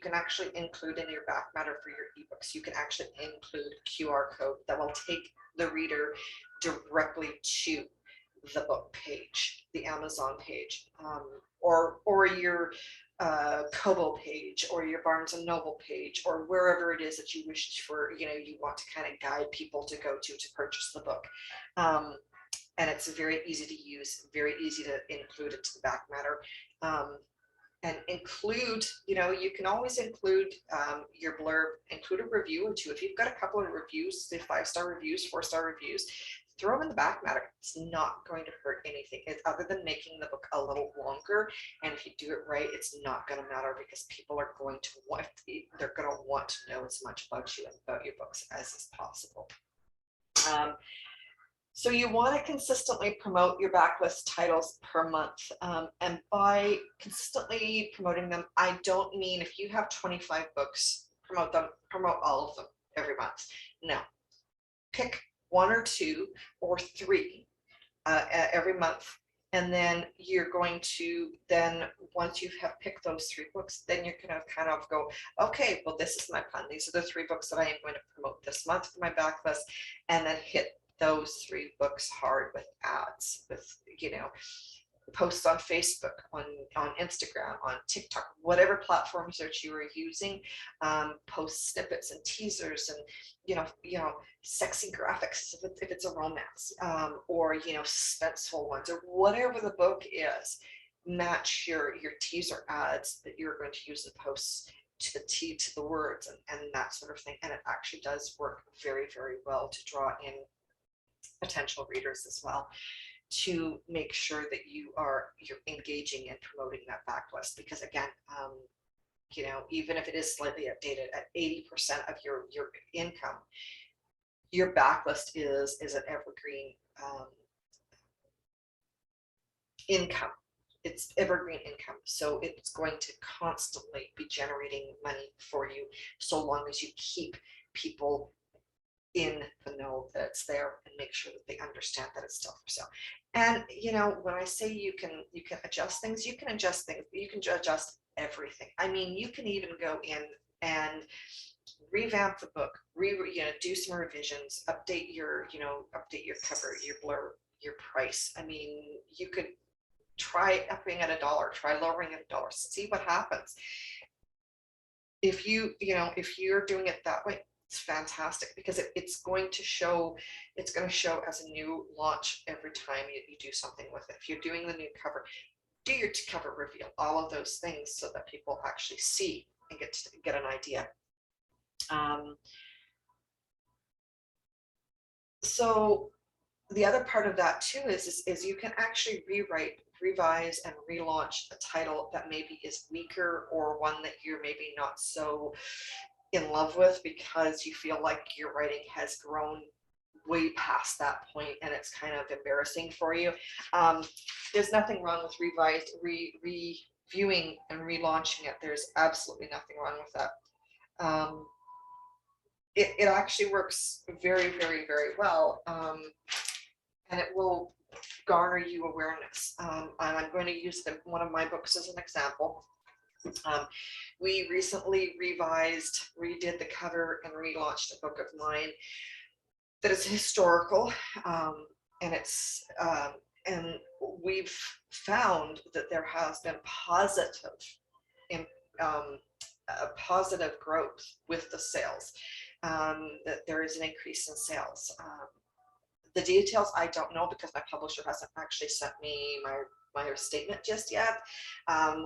can actually include in your back matter for your ebooks. You can actually include QR code that will take the reader directly to the book page, the Amazon page, or your Kobo page, or your Barnes and Noble page, or wherever it is that you wish for, you want to kind of guide people to go to purchase the book. And it's very easy to use, very easy to include it to the back matter. And include, you can always include your blurb, include a review or two. If you've got a couple of reviews, say 5-star reviews, 4-star reviews, throw them in the back matter. It's not going to hurt anything, other than making the book a little longer. And if you do it right, it's not going to matter, because people are going to want to know as much about you and about your books as is possible. So you want to consistently promote your backlist titles per month. And by consistently promoting them, I don't mean if you have 25 books, promote all of them every month. No, pick 1 or 2 or 3 every month. And then you're going to, once you have picked those 3 books, then you're going to kind of go, okay, well, this is my plan. These are the 3 books that I am going to promote this month for my backlist, and then hit those 3 books hard with ads, with posts on Facebook, on Instagram, on TikTok, whatever platforms that you are using. Post snippets and teasers, and sexy graphics if it's a romance, or suspenseful ones, or whatever the book is. Match your teaser ads that you're going to use in posts to the words and that sort of thing. And it actually does work very, very well to draw in potential readers as well, to make sure that you're engaging and promoting that backlist. Because again, you know, even if it is slightly updated at 80% of your income, your backlist is an evergreen income. It's evergreen income, so it's going to constantly be generating money for you, so long as you keep people in the know that it's there and make sure that they understand that it's still for sale. And you know, when I say you can adjust things, you can adjust things, you can adjust everything. I mean, you can even go in and revamp the book, do some revisions, update your cover, your blurb, your price. I mean, you could try upping at $1, try lowering at $1, see what happens. If you're doing it that way, it's fantastic, because it's going to show as a new launch every time you do something with it. If you're doing the new cover, do your cover reveal, all of those things, so that people actually see and get an idea. So the other part of that too is you can actually rewrite, revise, and relaunch a title that maybe is weaker, or one that you're maybe not so in love with, because you feel like your writing has grown way past that point and it's kind of embarrassing for you. There's nothing wrong with reviewing and relaunching it. There's absolutely nothing wrong with that. It actually works very, very, very well, and it will garner you awareness. I'm going to use one of my books as an example. We recently redid the cover and relaunched a book of mine that is historical, and we've found that there has been positive growth with the sales, that there is an increase in sales. The details I don't know, because my publisher hasn't actually sent me my statement just yet,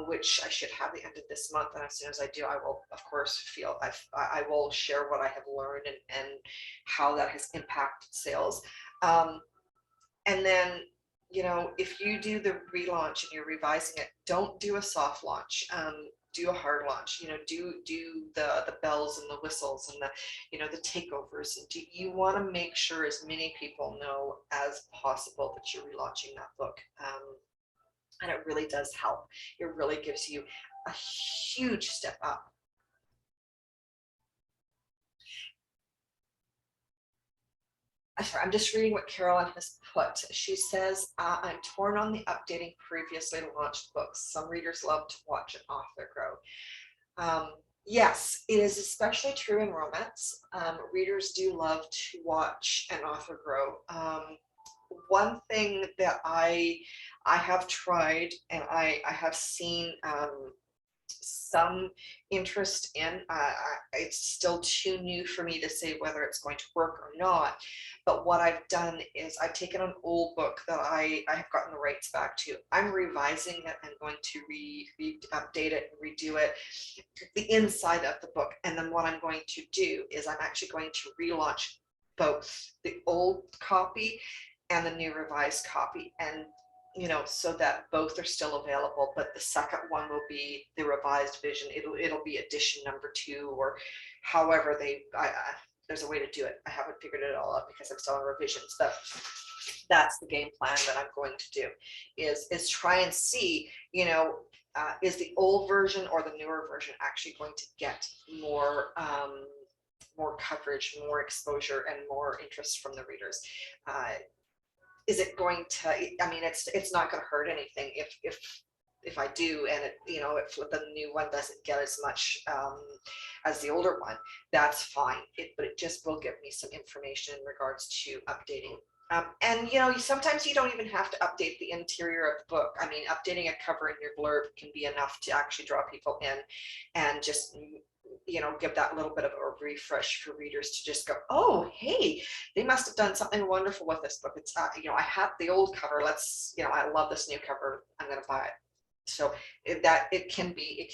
which I should have the end of this month. And as soon as I do, I will, of course, I will share what I have learned and how that has impacted sales. And then, you know, if you do the relaunch and you're revising it, don't do a soft launch. Do a hard launch. You know, do the bells and the whistles and the takeovers. And you want to make sure as many people know as possible that you're relaunching that book. And it really does help. It really gives you a huge step up. I'm just reading what Carolyn has put. She says, I'm torn on the updating previously launched books. Some readers love to watch an author grow. Yes, it is especially true in romance. Readers do love to watch an author grow. One thing that I have tried and I have seen some interest in, it's still too new for me to say whether it's going to work or not, but what I've done is I've taken an old book that I have gotten the rights back to. I'm revising it and going to update it and redo it, the inside of the book. And then what I'm going to do is I'm actually going to relaunch both the old copy and the new revised copy, and so that both are still available, but the second one will be the revised vision. It'll be edition number 2, or however there's a way to do it. I haven't figured it all out because I'm still in revisions, but that's the game plan that I'm going to do, is try and see, is the old version or the newer version actually going to get more coverage, more exposure, and more interest from the readers. Is it going to, I mean, it's not going to hurt anything if I do, and if the new one doesn't get as much as the older one, that's fine. But it just will give me some information in regards to updating. And sometimes you don't even have to update the interior of the book. I mean, updating a cover in your blurb can be enough to actually draw people in, and just give that little bit of a refresh for readers to just go, oh, hey, they must have done something wonderful with this book. It's I have the old cover. I love this new cover. I'm going to buy it. So it can be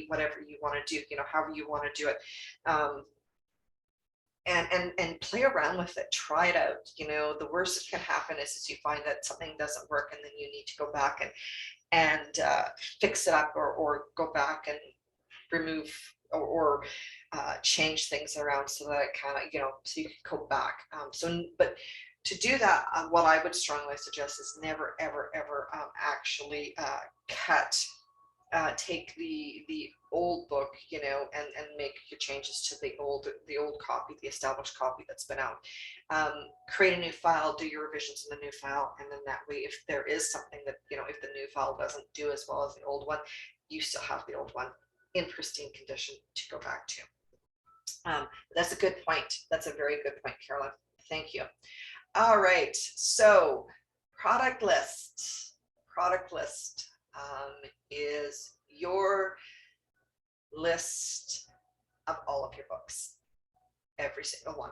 whatever you want to do. However you want to do it. and play around with it, try it out. You know, the worst that can happen is you find that something doesn't work, and then you need to go back and fix it up, or go back and remove or change things around so that it kind of, you know, so you can go back. But to do that, what I would strongly suggest is never, ever, ever actually take the old book, you know, and make your changes to the old copy, the established copy that's been out. Create a new file, do your revisions in the new file, and then that way, if there is something that, you know, if the new file doesn't do as well as the old one, you still have the old one in pristine condition to go back to. That's a good point. That's a very good point, Carolyn. Thank you. All right, so product list. Product list is your list of all of your books, every single one.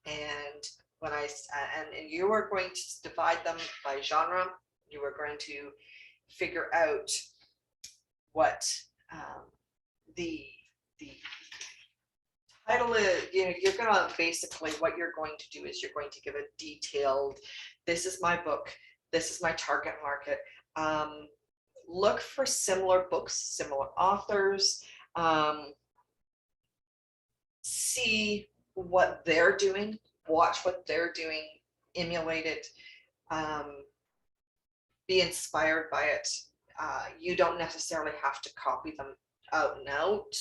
And when and you are going to divide them by genre. You are going to figure out what the title is. You know, you're going to basically, what you're going to do is you're going to give a detailed, this is my book, this is my target market. Look for similar books, similar authors, see what they're doing, watch what they're doing, emulate it, be inspired by it. You don't necessarily have to copy them out and out.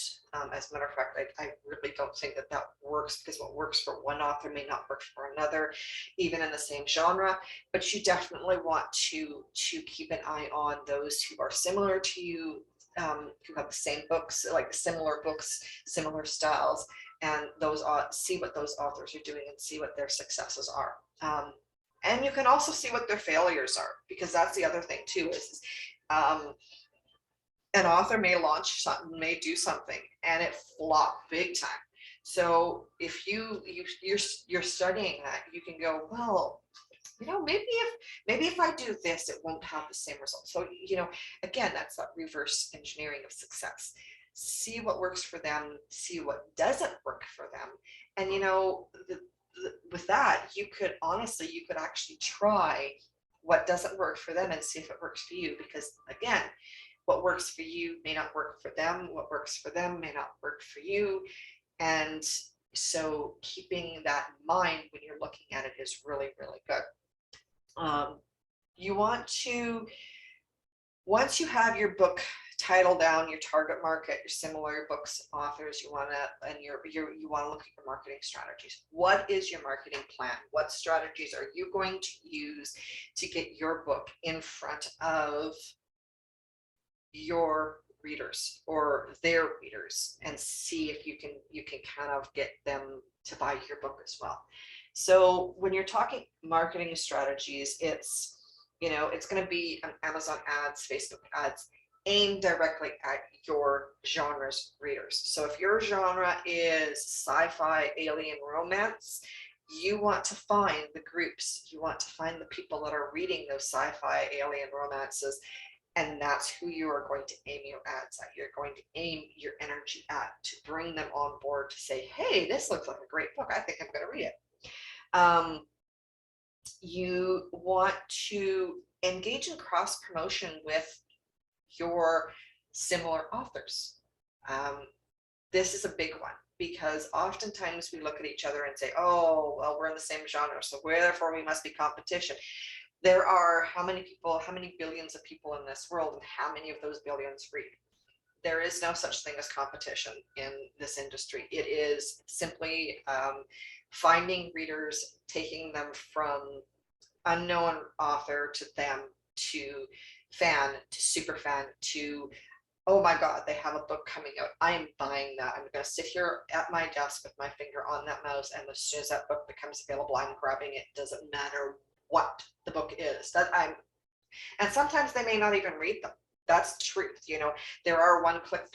As a matter of fact, I really don't think that that works, because what works for one author may not work for another, even in the same genre. But you definitely want to keep an eye on those who are similar to you, who have the same books, like similar books, similar styles, and those see what those authors are doing and see what their successes are. And you can also see what their failures are, because that's the other thing too, is an author may launch something, may do something, and it flop big time. So if you're studying that, you can go, well, you know, maybe if I do this, it won't have the same result. So, you know, again, that's that reverse engineering of success. See what works for them, see what doesn't work for them, and you know, with that, you could actually try what doesn't work for them and see if it works for you. Because again, what works for you may not work for them. What works for them may not work for you. And so keeping that in mind when you're looking at it is really, really good. You want to, once you have your book title down, your target market, your similar books, authors, you want to, and you want to look at your marketing strategies. What is your marketing plan? What strategies are you going to use to get your book in front of your readers or their readers, and see if you can kind of get them to buy your book as well? So when you're talking marketing strategies, it's, you know, it's going to be an Amazon ads, Facebook ads, aimed directly at your genre's readers. So if your genre is sci-fi, alien, romance, you want to find the groups, you want to find the people that are reading those sci-fi, alien romances, and that's who you are going to aim your ads at. You're going to aim your energy at, to bring them on board, to say, hey, this looks like a great book, I think I'm going to read it. You want to engage in cross promotion with your similar authors. This is a big one, because oftentimes we look at each other and say, oh, well, we're in the same genre, so therefore we must be competition. There are how many billions of people in this world, and how many of those billions read? There is no such thing as competition in this industry. It is simply finding readers, taking them from unknown author to them, to fan, to super fan, to, oh my God, they have a book coming out, I am buying that. I'm going to sit here at my desk with my finger on that mouse, and as soon as that book becomes available, I'm grabbing it. Doesn't matter what the book is. And sometimes they may not even read them. That's truth. You know, there are one-click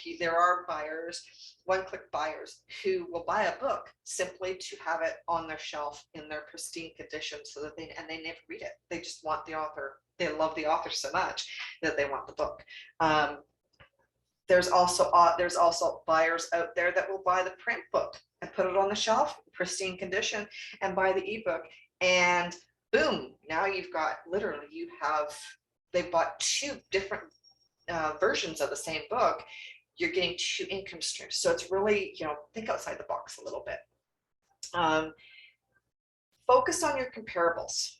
buyers who will buy a book simply to have it on their shelf in their pristine condition, so that they never read it. They just want the author. They love the author so much that they want the book. there's also buyers out there that will buy the print book and put it on the shelf, pristine condition, and buy the ebook. And boom, now you've got literally they bought two different versions of the same book. You're getting two income streams. So it's really, think outside the box a little bit. Focus on your comparables.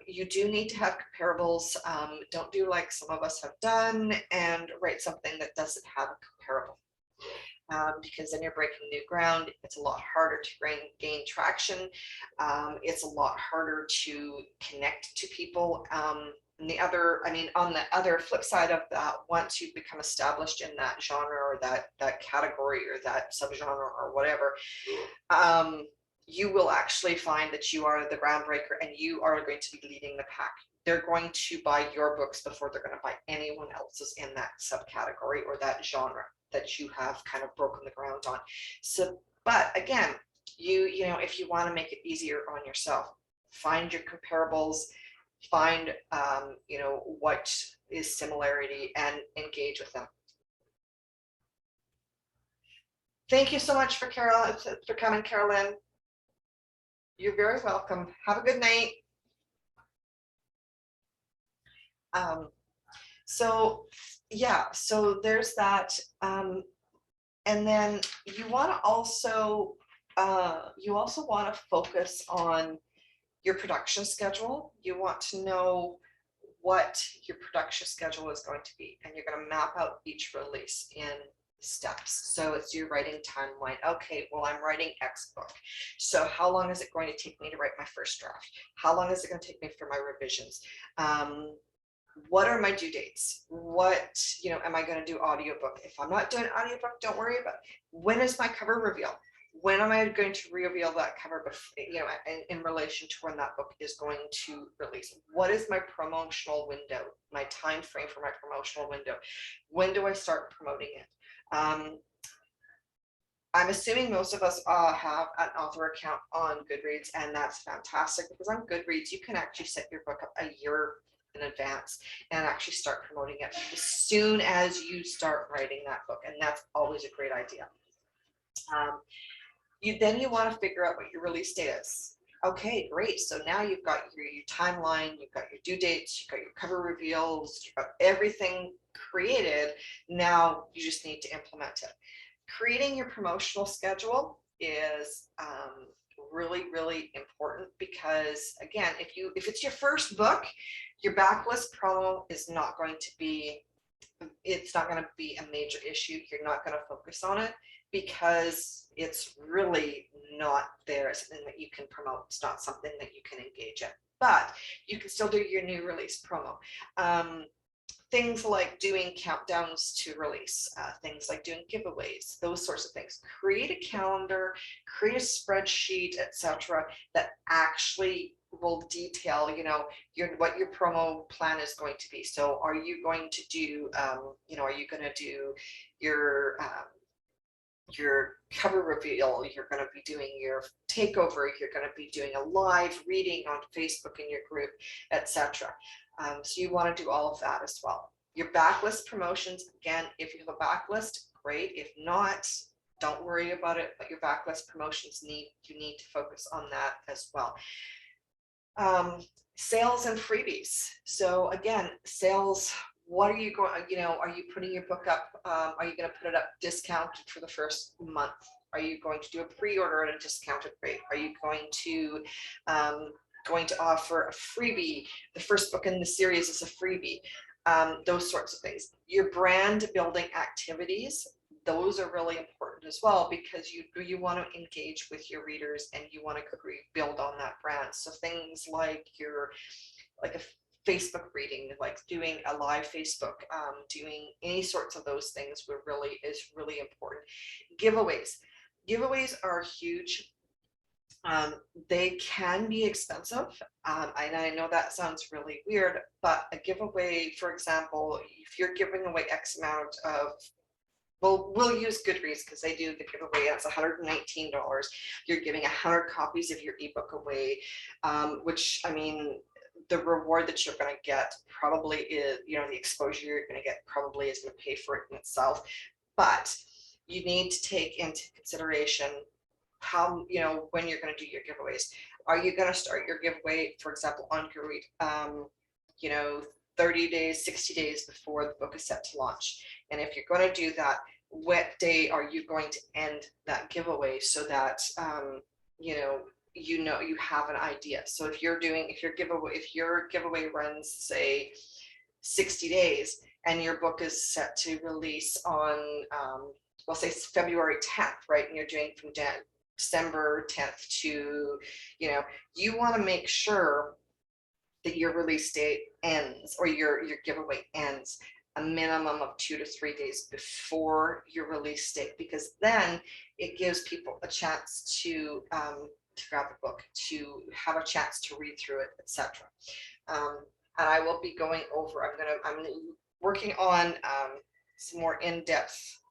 You do need to have comparables. Don't do like some of us have done and write something that doesn't have a comparable. Because then you're breaking new ground. It's a lot harder to gain traction. It's a lot harder to connect to people. On the other flip side of that, once you've become established in that genre or that category or that subgenre or whatever, you will actually find that you are the groundbreaker and you are going to be leading the pack. They're going to buy your books before they're going to buy anyone else's in that subcategory or that genre that you have kind of broken the ground on. So, but again, if you want to make it easier on yourself, find your comparables, find, what is similarity and engage with them. Thank you so much for coming, Carolyn. You're very welcome. Have a good night. So there's that. And then you want to also want to focus on your production schedule. You want to know what your production schedule is going to be, and you're going to map out each release in steps. So it's your writing timeline. Okay, well, I'm writing X book. So how long is it going to take me to write my first draft? How long is it going to take me for my revisions? What are my due dates? What, am I going to do audiobook? If I'm not doing audiobook, don't worry about it. When is my cover reveal? When am I going to reveal that cover, in relation to when that book is going to release? What is my promotional window, my time frame for my promotional window? When do I start promoting it? I'm assuming most of us have an author account on Goodreads, and that's fantastic because on Goodreads, you can actually set your book up a year in advance and actually start promoting it as soon as you start writing that book. And that's always a great idea. You want to figure out what your release date is. Okay, great. So now you've got your timeline, you've got your due dates, you've got your cover reveals, you've got everything created. Now you just need to implement it. Creating your promotional schedule is really, really important because, again, if it's your first book, your backlist promo is not going to be, it's not going to be a major issue. You're not going to focus on it because it's really not there. It's something that you can promote. It's not something that you can engage in, but you can still do your new release promo. Things like doing countdowns to release, things like doing giveaways, those sorts of things. Create a calendar, create a spreadsheet, etc., that actually will detail, what your promo plan is going to be. So, are you going to do, are you going to do your cover reveal? You're going to be doing your takeover. You're going to be doing a live reading on Facebook in your group, etc. So you want to do all of that as well. Your backlist promotions, again, if you have a backlist, great. If not, don't worry about it, but your backlist promotions you need to focus on that as well. Sales and freebies. So again, sales, what are you going, are you putting your book up? Are you going to put it up discounted for the first month? Are you going to do a pre-order at a discounted rate? Are you going to offer a freebie? The first book in the series is a freebie. Those sorts of things. Your brand building activities, those are really important as well because you want to engage with your readers and you want to build on that brand. So things like a Facebook reading, like doing a live Facebook, doing any sorts of those things is really important. Giveaways are huge. They can be expensive, and I know that sounds really weird, but a giveaway, for example, if you're giving away X amount of, we'll use Goodreads because they do the giveaway. That's $119. You're giving 100 copies of your ebook away, which, the reward that you're going to get probably is, you know, the exposure you're going to get probably is going to pay for it in itself. But you need to take into consideration how, you know, when you're going to do your giveaways. Are you going to start your giveaway, for example, on Goodreads, you know, 30 days, 60 days before the book is set to launch? And if you're going to do that, what day are you going to end that giveaway so that, you know, you have an idea. So if your giveaway runs, say, 60 days and your book is set to release on, we'll say February 10th, right? And you're doing from December 10th to, you know, you want to make sure that your release date ends, or your giveaway ends a minimum of 2 to 3 days before your release date, because then it gives people a chance to grab the book, to have a chance to read through it, etc. And I will be going over, I'm working on some more in-depth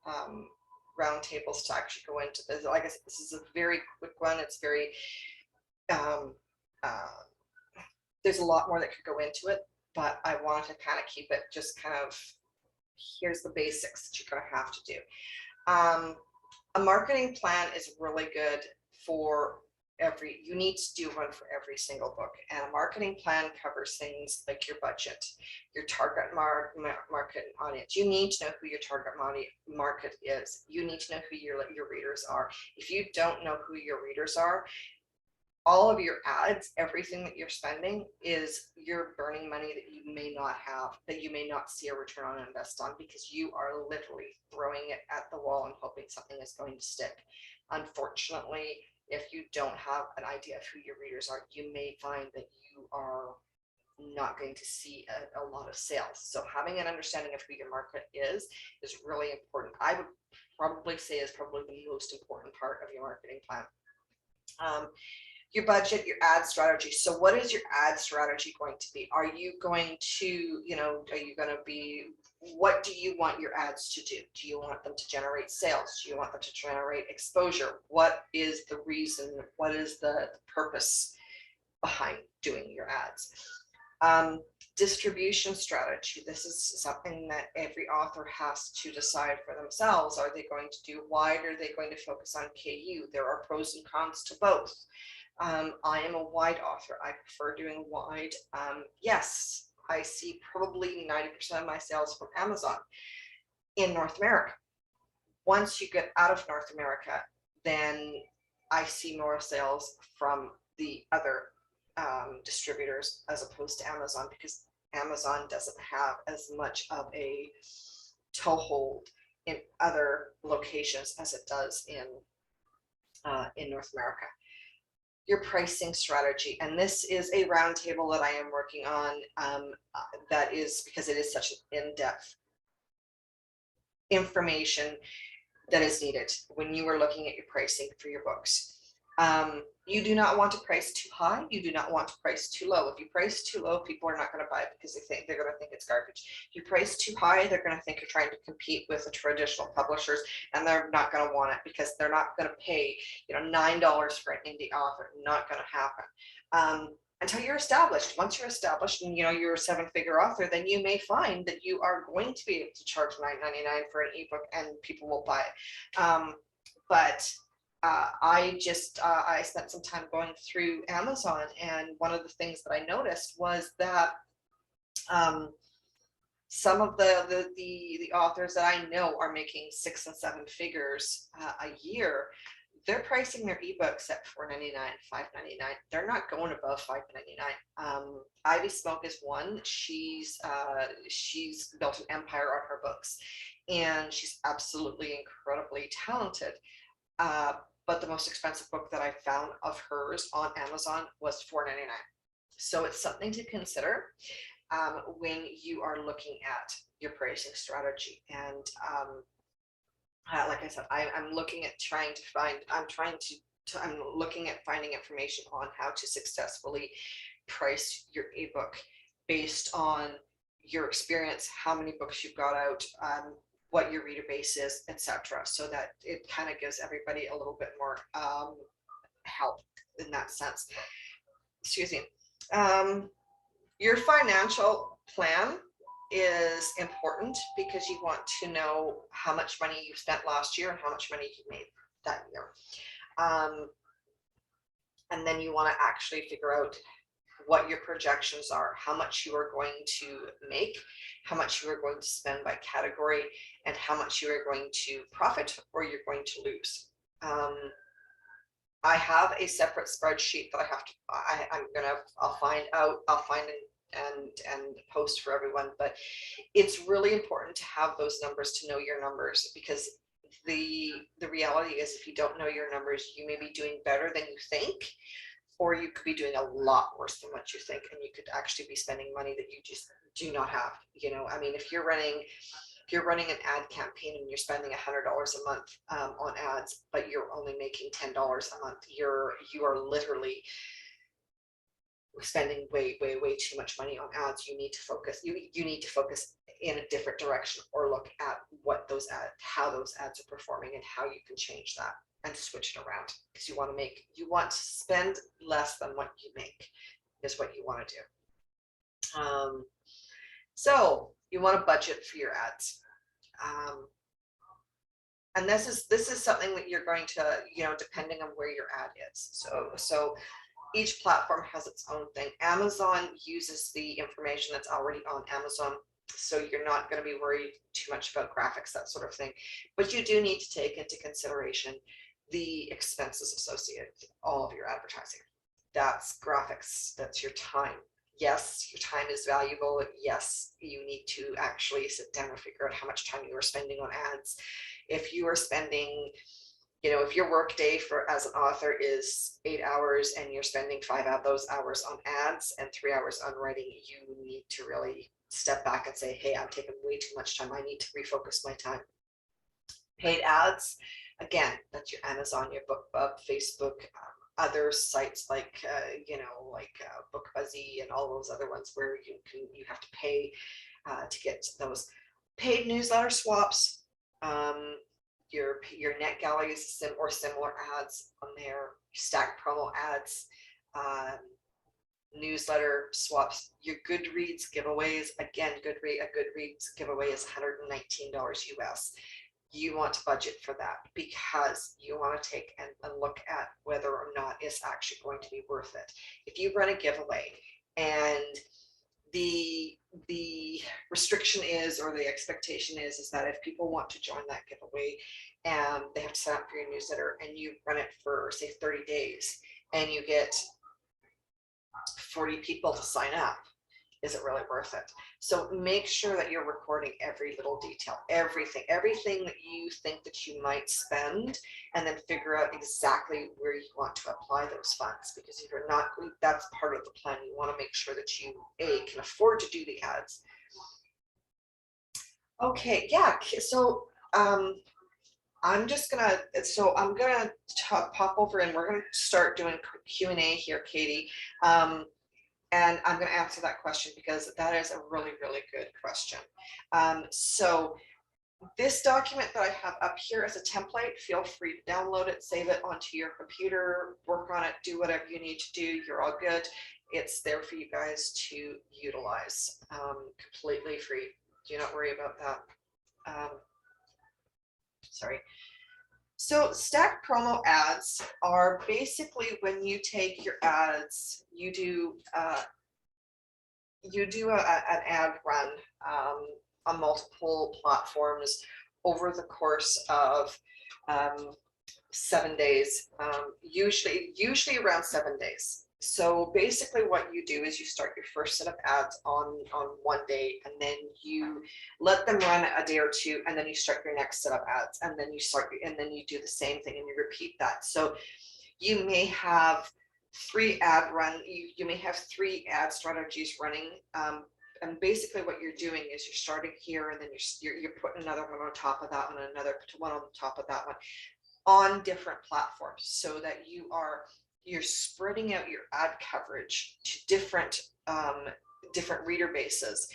roundtables to actually go into this. Like I said, this is a very quick one. It's very, there's a lot more that could go into it, but I wanted to kind of keep it just kind of, here's the basics that you're going to have to do. A marketing plan is really good for you need to do one for every single book, and a marketing plan covers things like your budget, your target market audience. You need to know who your target market is. You need to know who your readers are. If you don't know who your readers are, all of your ads, everything that you're spending, you're burning money that you may not have, that you may not see a return on invest on, because you are literally throwing it at the wall and hoping something is going to stick. Unfortunately, if you don't have an idea of who your readers are, you may find that you are not going to see a lot of sales. So having an understanding of who your market is really important. I would probably say is probably the most important part of your marketing plan. Your budget, your ad strategy. So what is your ad strategy going to be? Are you going to, you know, what do you want your ads to do? Do you want them to generate sales? Do you want them to generate exposure? What is the reason? What is the purpose behind doing your ads? Distribution strategy. This is something that every author has to decide for themselves. Are they going to do wide? Or are they going to focus on KU? There are pros and cons to both. I am a wide author. I prefer doing wide. Yes, I see probably 90% of my sales from Amazon in North America. Once you get out of North America, then I see more sales from the other distributors as opposed to Amazon, because Amazon doesn't have as much of a toehold in other locations as it does in North America. Your pricing strategy, and this is a roundtable that I am working on, that is because it is such an in-depth information that is needed when you are looking at your pricing for your books. You do not want to price too high. You do not want to price too low. If you price too low, people are not going to buy it because they're going to think it's garbage. If you price too high, they're going to think you're trying to compete with the traditional publishers, and they're not going to want it because they're not going to pay, you know, $9 for an indie author. Not going to happen. Until you're established. Once you're established and, you know, you're a 7-figure author, then you may find that you are going to be able to charge $9.99 for an ebook and people will buy it. I spent some time going through Amazon, and one of the things that I noticed was that some of the authors that I know are making 6 and 7 figures a year. They're pricing their ebooks at $4.99, $5.99. They're not going above $5.99. Ivy Smoke is one. She's built an empire on her books, and she's absolutely incredibly talented. But the most expensive book that I found of hers on Amazon was $4.99. So it's something to consider when you are looking at your pricing strategy. And like I said, I'm looking at I'm looking at finding information on how to successfully price your ebook based on your experience, how many books you've got out, what your reader base is, etc., so that it kind of gives everybody a little bit more help in that sense. Excuse me. Your financial plan is important because you want to know how much money you spent last year and how much money you made that year. And then you want to actually figure out what your projections are, how much you are going to make, how much you are going to spend by category, and how much you are going to profit or you're going to lose. I have a separate spreadsheet that I have to, I'll find and post for everyone, but it's really important to have those numbers, to know your numbers, because the reality is if you don't know your numbers, you may be doing better than you think, or you could be doing a lot worse than what you think, and you could actually be spending money that you just do not have. You know, I mean, if you're running an ad campaign and you're spending $100 a month on ads, but you're only making $10 a month, you are literally spending way too much money on ads. You need to focus. You need to focus in a different direction, or look at what those ads, how those ads are performing, and how you can change that and switch it around, because you want to spend less than what you make is what you want to do. So you want to budget for your ads. And this is something that you're going to, you know, depending on where your ad is. So each platform has its own thing. Amazon uses the information that's already on Amazon, so you're not going to be worried too much about graphics, that sort of thing. But you do need to take into consideration the expenses associated with all of your advertising. That's graphics, that's your time. Yes, your time is valuable. Yes, you need to actually sit down and figure out how much time you are spending on ads. If you are spending, you know, if your work day as an author is 8 hours and you're spending 5 of those hours on ads and 3 hours on writing, you need to really step back and say, hey, I'm taking way too much time. I need to refocus my time. Paid ads, again, that's your Amazon, your BookBub, Facebook, other sites like BookBuzzy and all those other ones where you have to pay to get those. Paid newsletter swaps, your NetGalley or similar ads on there, stack promo ads, newsletter swaps, your Goodreads giveaways. Again, a Goodreads giveaway is $119 US. You want to budget for that, because you want to take and look at whether or not it's actually going to be worth it. If you run a giveaway and the restriction is, or the expectation is that if people want to join that giveaway, and they have to sign up for your newsletter, and you run it for say 30 days and you get 40 people to sign up, is it really worth it? So make sure that you're recording every little detail, everything that you think that you might spend, and then figure out exactly where you want to apply those funds. Because if you're not, that's part of the plan. You want to make sure that you can afford to do the ads. Okay, yeah. So I'm gonna pop over and we're gonna start doing Q&A here, Katie. And I'm going to answer that question because that is a really good question. So this document that I have up here is a template. Feel free to download it, save it onto your computer, work on it, do whatever you need to do. You're all good. It's there for you guys to utilize, completely free. Do not worry about that. Sorry. So stack promo ads are basically when you take your ads, you do an ad run on multiple platforms over the course of 7 days, usually around 7 days. So basically what you do is you start your first set of ads on one day, and then you let them run a day or two, and then you start your next set of ads, and then you do the same thing and you repeat that. So you may have you may have 3 ad strategies running, and basically what you're doing is you're starting here, and then you're putting another one on top of that one, and another one on top of that one on different platforms, so that you're spreading out your ad coverage to different reader bases,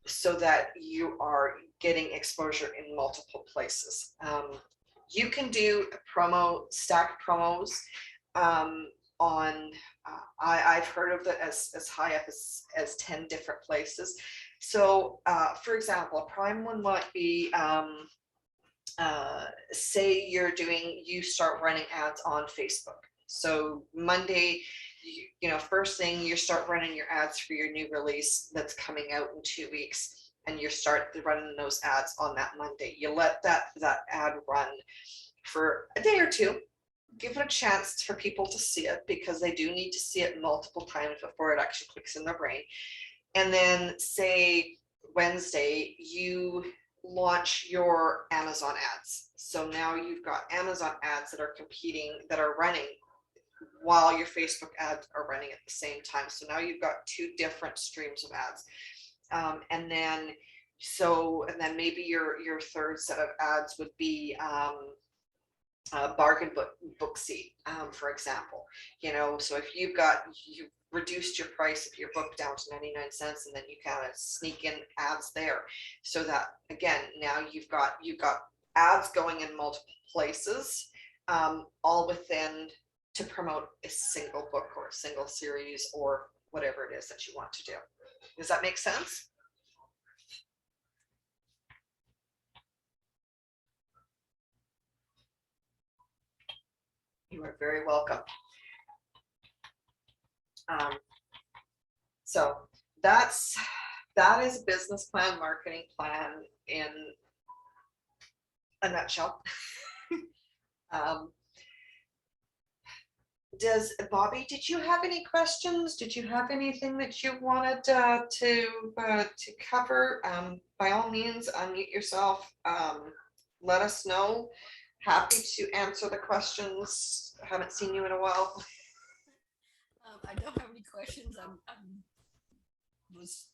so that you are getting exposure in multiple places. You can do stack promos on I've heard of it as high up as 10 different places. So for example, a prime one might be, say you start running ads on Facebook. So Monday, first thing you start running your ads for your new release that's coming out in 2 weeks, and you start running those ads on that Monday. You let that ad run for a day or two, give it a chance for people to see it, because they do need to see it multiple times before it actually clicks in their brain. And then say Wednesday, you launch your Amazon ads. So now you've got Amazon ads that are competing, that are running while your Facebook ads are running at the same time. So now you've got two different streams of ads. And then maybe your third set of ads would be bargain book seat, for example. So if you've reduced your price of your book down to 99 cents, and then you kind of sneak in ads there, so that again, now you've got ads going in multiple places, all within, to promote a single book or a single series or whatever it is that you want to do. Does that make sense? You are very welcome. So that is a business plan, marketing plan in a nutshell. Bobby, did you have any questions? Did you have anything that you wanted to cover? By all means, unmute yourself. Let us know. Happy to answer the questions. I haven't seen you in a while. I don't have any questions. I was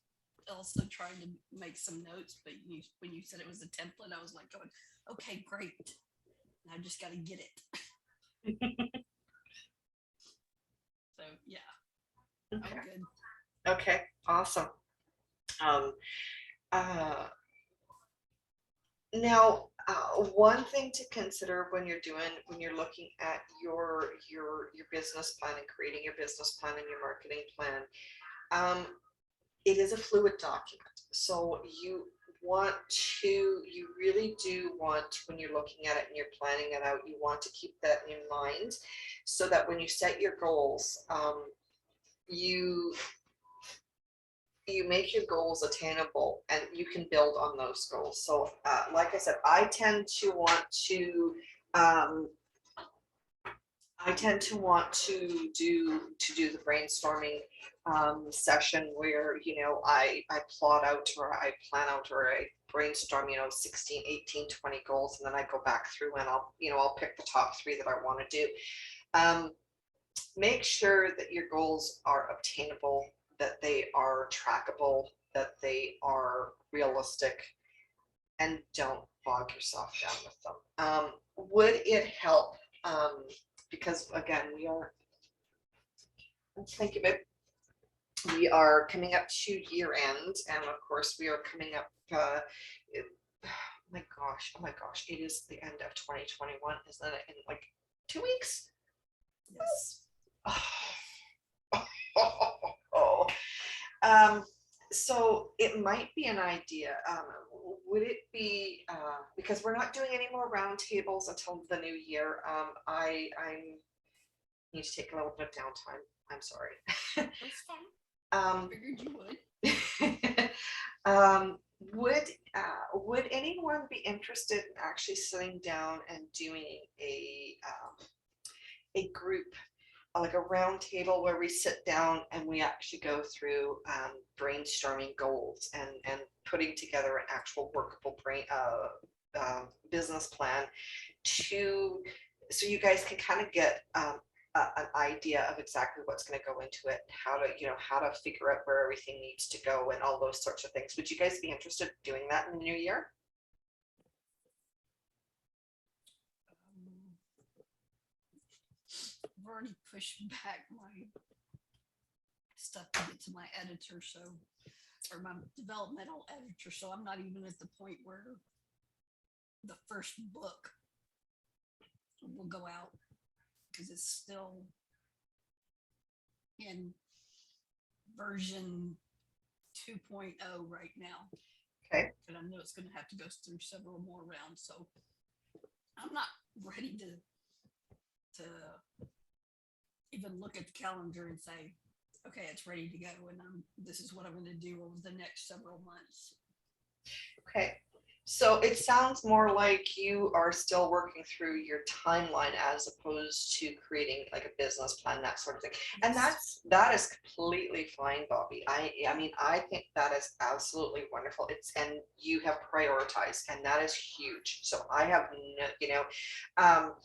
also trying to make some notes, but when you said it was a template, I was like going, okay, great. I just got to get it. So yeah, Okay. I'm good. Okay, awesome. Now, one thing to consider when you're looking at your business plan and creating your business plan and your marketing plan, it is a fluid document. So you really do want, when you're looking at it and you're planning it out, you want to keep that in mind, so that when you set your goals, you make your goals attainable and you can build on those goals. So like I said, I tend to want to do the brainstorming session where I plot out, or I plan out, or I brainstorm 16, 18, 20 goals, and then I go back through and I'll pick the top 3 that I want to do. Make sure that your goals are obtainable, that they are trackable, that they are realistic, and don't bog yourself down with them. Would it help? Because again, thank you, babe. We are coming up to year end, and of course we are coming up, oh my gosh, it is the end of 2021, isn't it? In like 2 weeks? Yes. So it might be an idea. Would it be, because we're not doing any more roundtables until the new year. I need to take a little bit of downtime. I'm sorry. That's fine. I figured you would. Would anyone be interested in actually sitting down and doing a group, like a round table, where we sit down and we actually go through brainstorming goals and putting together an actual workable business plan, so you guys can kind of get an idea of exactly what's going to go into it, how to figure out where everything needs to go, and all those sorts of things. Would you guys be interested in doing that in the new year? I've already pushed back my stuff to get to my editor, or my developmental editor, so I'm not even at the point where the first book will go out, because it's still in version 2.0 right now. Okay. And I know it's going to have to go through several more rounds. So I'm not ready to even look at the calendar and say, okay, it's ready to go. And this is what I'm going to do over the next several months. Okay. So it sounds more like you are still working through your timeline as opposed to creating like a business plan, that sort of thing. And that is completely fine, Bobby. I mean, I think that is absolutely wonderful. And you have prioritized, and that is huge. So I have no,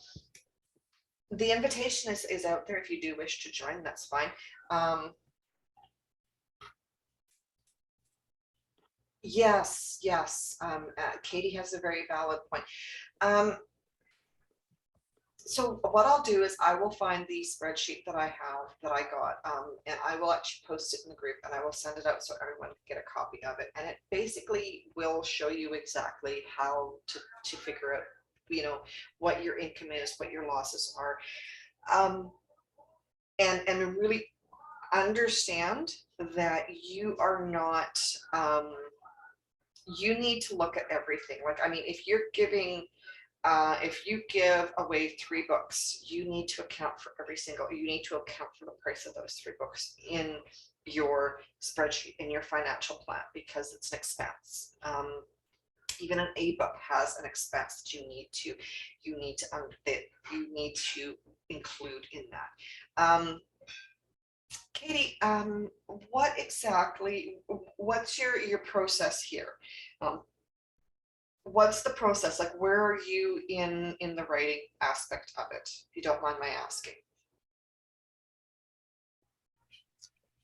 the invitation is out there if you do wish to join, that's fine. Yes, yes. Katie has a very valid point. So what I'll do is I will find the spreadsheet that I have that I got, and I will actually post it in the group, and I will send it out so everyone can get a copy of it. And it basically will show you exactly how to figure out, what your income is, what your losses are, and really understand that you are not. You need to look at everything. Like, I mean, if you give away 3 books, you need to account for you need to account for the price of those 3 books in your spreadsheet, in your financial plan, because it's an expense. Even an ebook has an expense that you need to include in that. Katie, what's your process here? What's the process? Like, where are you in the writing aspect of it, if you don't mind my asking?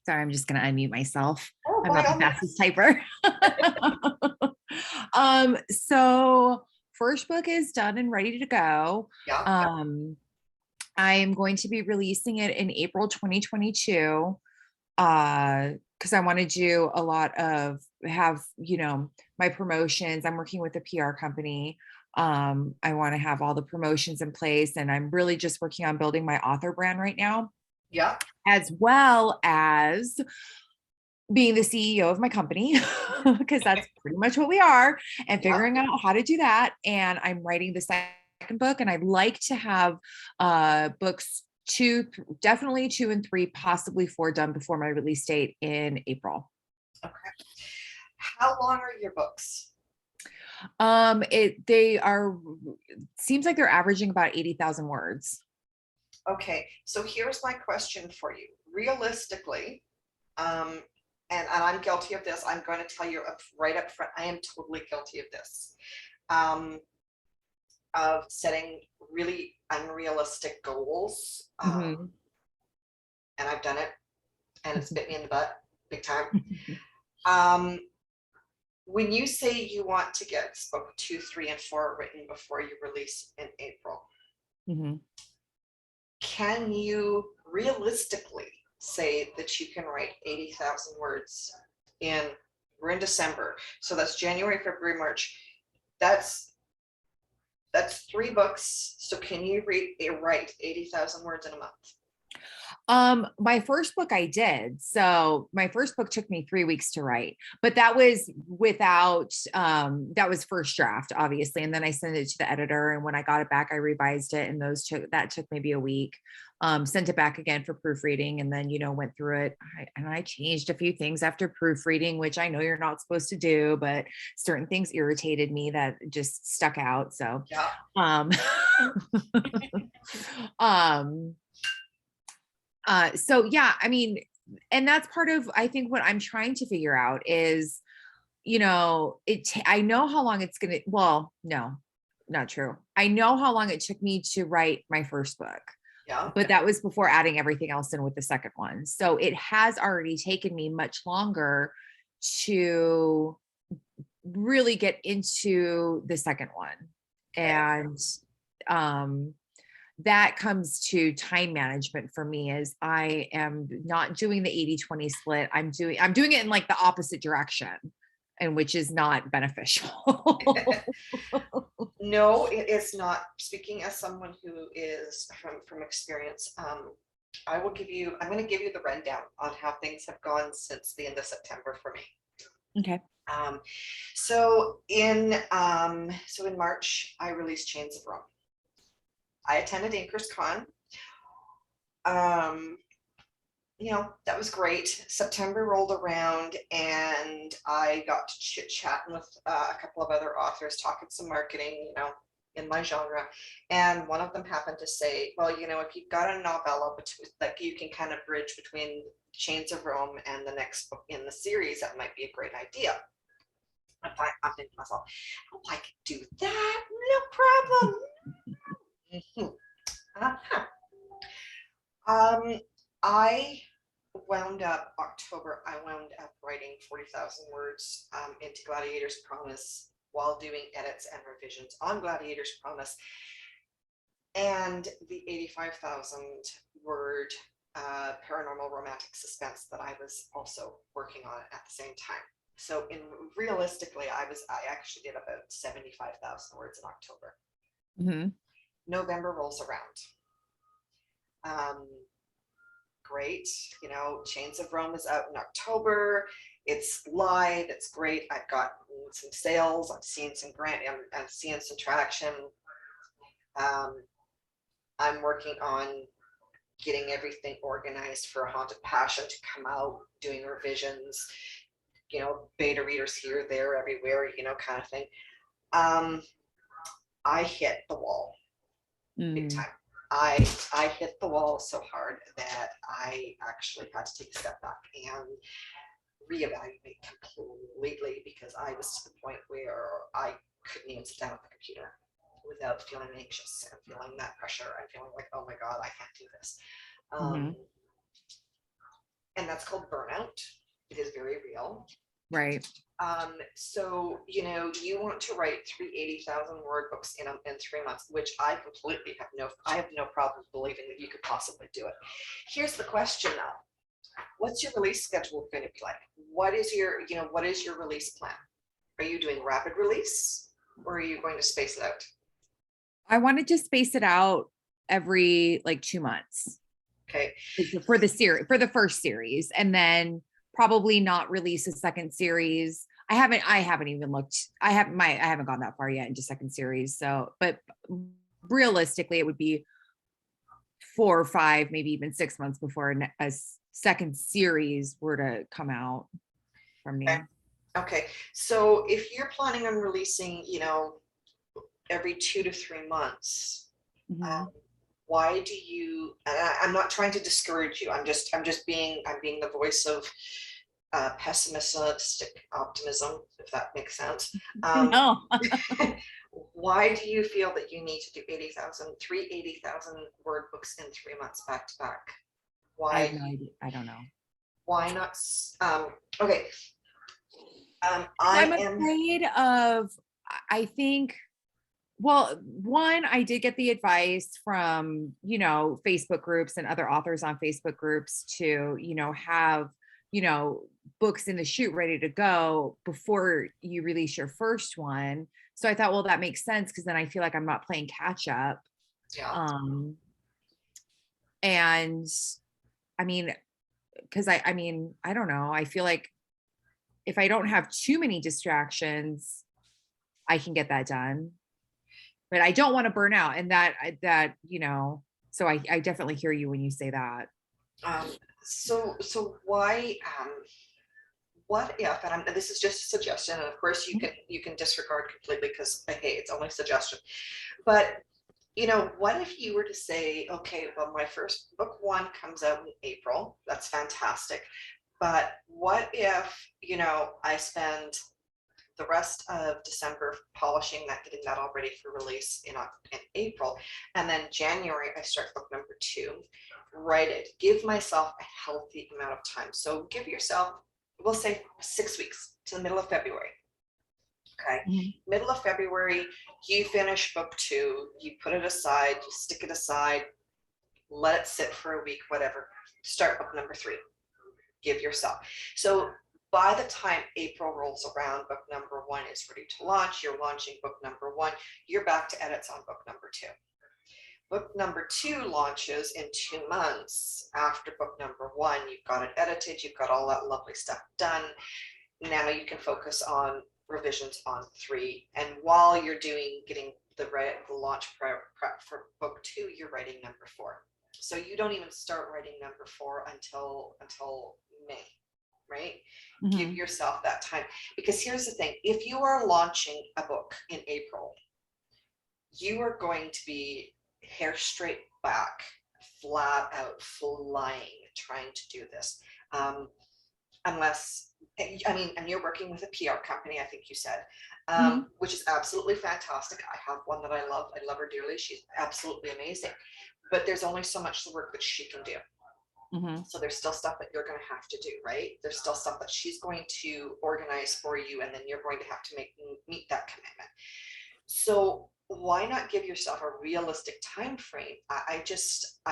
Sorry, I'm just going to unmute myself. Oh, I'm not by the all fastest typer. So first book is done and ready to go. Yeah. I am going to be releasing it in April 2022 because I want to do a lot of my promotions. I'm working with a PR company. I want to have all the promotions in place, and I'm really just working on building my author brand right now. Yeah. As well as being the CEO of my company, because that's pretty much what we are, and figuring out how to do that. And I'm writing the second book, and I'd like to have books definitely 2 and 3, possibly 4 done before my release date in April. Okay. How long are your books? Seems like they're averaging about 80,000 words. Okay, so here's my question for you. Realistically, and I'm guilty of this, I'm going to tell you right up front, I am totally guilty of this, of setting really unrealistic goals. And I've done it, and it's bit me in the butt big time. When you say you want to get book 2, 3, and 4 written before you release in April, can you realistically say that you can write 80,000 words we're in December, so that's January, February, March. That's 3 books. So can you write 80,000 words in a month? My first book I did. So my first book took me 3 weeks to write, but that was without, that was first draft, obviously. And then I sent it to the editor, and when I got it back, I revised it, and that took maybe a week. Sent it back again for proofreading, and then, went through it. I changed a few things after proofreading, which I know you're not supposed to do, but certain things irritated me that just stuck out. So, Yeah. So yeah, I mean, and that's part of, I think, what I'm trying to figure out is, I know how long it's going to, well, no, not true. I know how long it took me to write my first book. Yeah. But that was before adding everything else in with the second one. So it has already taken me much longer to really get into the second one. And, that comes to time management for me, is I am not doing the 80-20 split. I'm doing it in like the opposite direction, and which is not beneficial. No, it is not. Speaking as someone who is from experience, I'm going to give you the rundown on how things have gone since the end of September for me. Okay. Um, so in March, I released Chains of Rome. I attended Inkers Con. That was great. September rolled around and I got to chit chatting with a couple of other authors, talking some marketing, in my genre. And one of them happened to say, well, if you've got a novella between, like, you can kind of bridge between Chains of Rome and the next book in the series, that might be a great idea. I'm thinking to myself, oh, I can do that, no problem. Uh-huh. I wound up writing 40,000 words into Gladiator's Promise while doing edits and revisions on Gladiator's Promise, and the 85,000 word paranormal romantic suspense that I was also working on at the same time. So realistically, I actually did about 75,000 words in October. Mm-hmm. November rolls around. Great, Chains of Rome is out in October. It's live, it's great. I've got some sales, I'm seeing some I'm seeing some traction. I'm working on getting everything organized for Haunted Passion to come out, doing revisions, beta readers here, there, everywhere, kind of thing. I hit the wall big time. I hit the wall so hard that I actually had to take a step back and reevaluate completely, because I was to the point where I couldn't even sit down at the computer without feeling anxious and feeling that pressure and feeling like, oh my God, I can't do this. And that's called burnout. It is very real. Right. So, you want to write 380,000 word books in 3 months, which I completely have no problem believing that you could possibly do it. Here's the question though. What's your release schedule going to be like? What is your release plan? Are you doing rapid release, or are you going to space it out? I wanted to space it out every 2 months. Okay. For the first series, and then probably not release a second series. I haven't even looked. I haven't gone that far yet into second series. So, but realistically, it would be 4 or 5, maybe even 6 months before a second series were to come out from me. Okay. So if you're planning on releasing, every 2 to 3 months, why do you, and I'm not trying to discourage you. I'm being the voice of pessimistic optimism, if that makes sense. No. Why do you feel that you need to do 80,000 word books in 3 months back to back? Why? I have no idea. I don't know. Why not? Okay. I'm afraid of, I think, well, one, I did get the advice from, Facebook groups and other authors on Facebook groups to, have, books in the chute ready to go before you release your first one. So I thought, well, that makes sense, because then I feel like I'm not playing catch up. Yeah. And I mean, because I don't know. I feel like if I don't have too many distractions, I can get that done. But I don't want to burn out, and so I definitely hear you when you say that. So why, what if, and this is just a suggestion, and of course you can disregard completely, because hey, it's only a suggestion, but what if you were to say, okay, well, my first book 1 comes out in April, that's fantastic, but what if, I spend the rest of December polishing that, getting that all ready for release in April, and then January I start book number 2, write it, give myself a healthy amount of time. So give yourself, we'll say 6 weeks to the middle of February. Okay. Middle of February, you finish book 2, you put it aside, you stick it aside, let it sit for a week, whatever, start book number 3, give yourself. So by the time April rolls around, book number 1 is ready to launch. You're launching book number 1. You're back to edits on book number 2. Book number 2 launches in 2 months after book number 1. You've got it edited, you've got all that lovely stuff done. Now you can focus on revisions on 3. And while you're getting the launch prep for book 2, you're writing number 4. So you don't even start writing number 4 until May, right? Give yourself that time, because here's the thing: if you are launching a book in April, you are going to be hair straight back, flat out flying, trying to do this. Unless, I mean, and you're working with a PR company, I think you said, which is absolutely fantastic. I have one that I love. I love her dearly. She's absolutely amazing. But there's only so much the work that she can do. So there's still stuff that you're going to have to do, right? There's still stuff that she's going to organize for you, and then you're going to have to meet that commitment. So why not give yourself a realistic time frame? I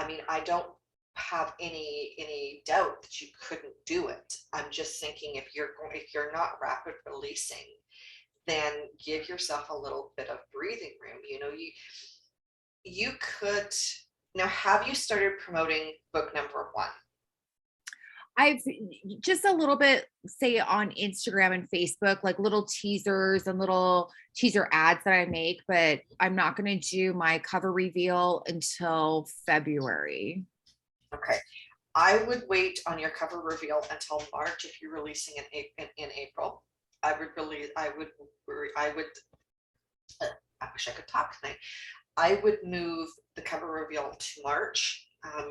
mean, I don't have any doubt that you couldn't do it. I'm just thinking, if you're not rapid releasing, then give yourself a little bit of breathing room. You know, you could. Now, have you started promoting book number 1? I've just a little bit, say, on Instagram and Facebook, like little teasers and little teaser ads that I make, but I'm not going to do my cover reveal until February. Okay. I would wait on your cover reveal until March if you're releasing in April. I wish I could talk tonight. I would move the cover reveal to March,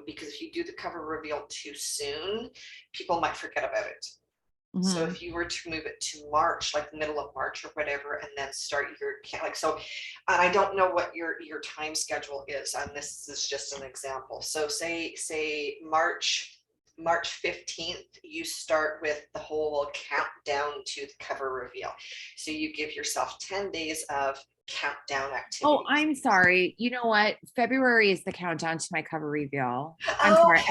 because if you do the cover reveal too soon, people might forget about it. So if you were to move it to March, like the middle of March or whatever, and then start your so, and I don't know what your time schedule is, and this is just an example. So say March 15th, you start with the whole countdown to the cover reveal. So you give yourself 10 days of countdown activities. Oh, I'm sorry. You know what? February is the countdown to my cover reveal. I'm sorry.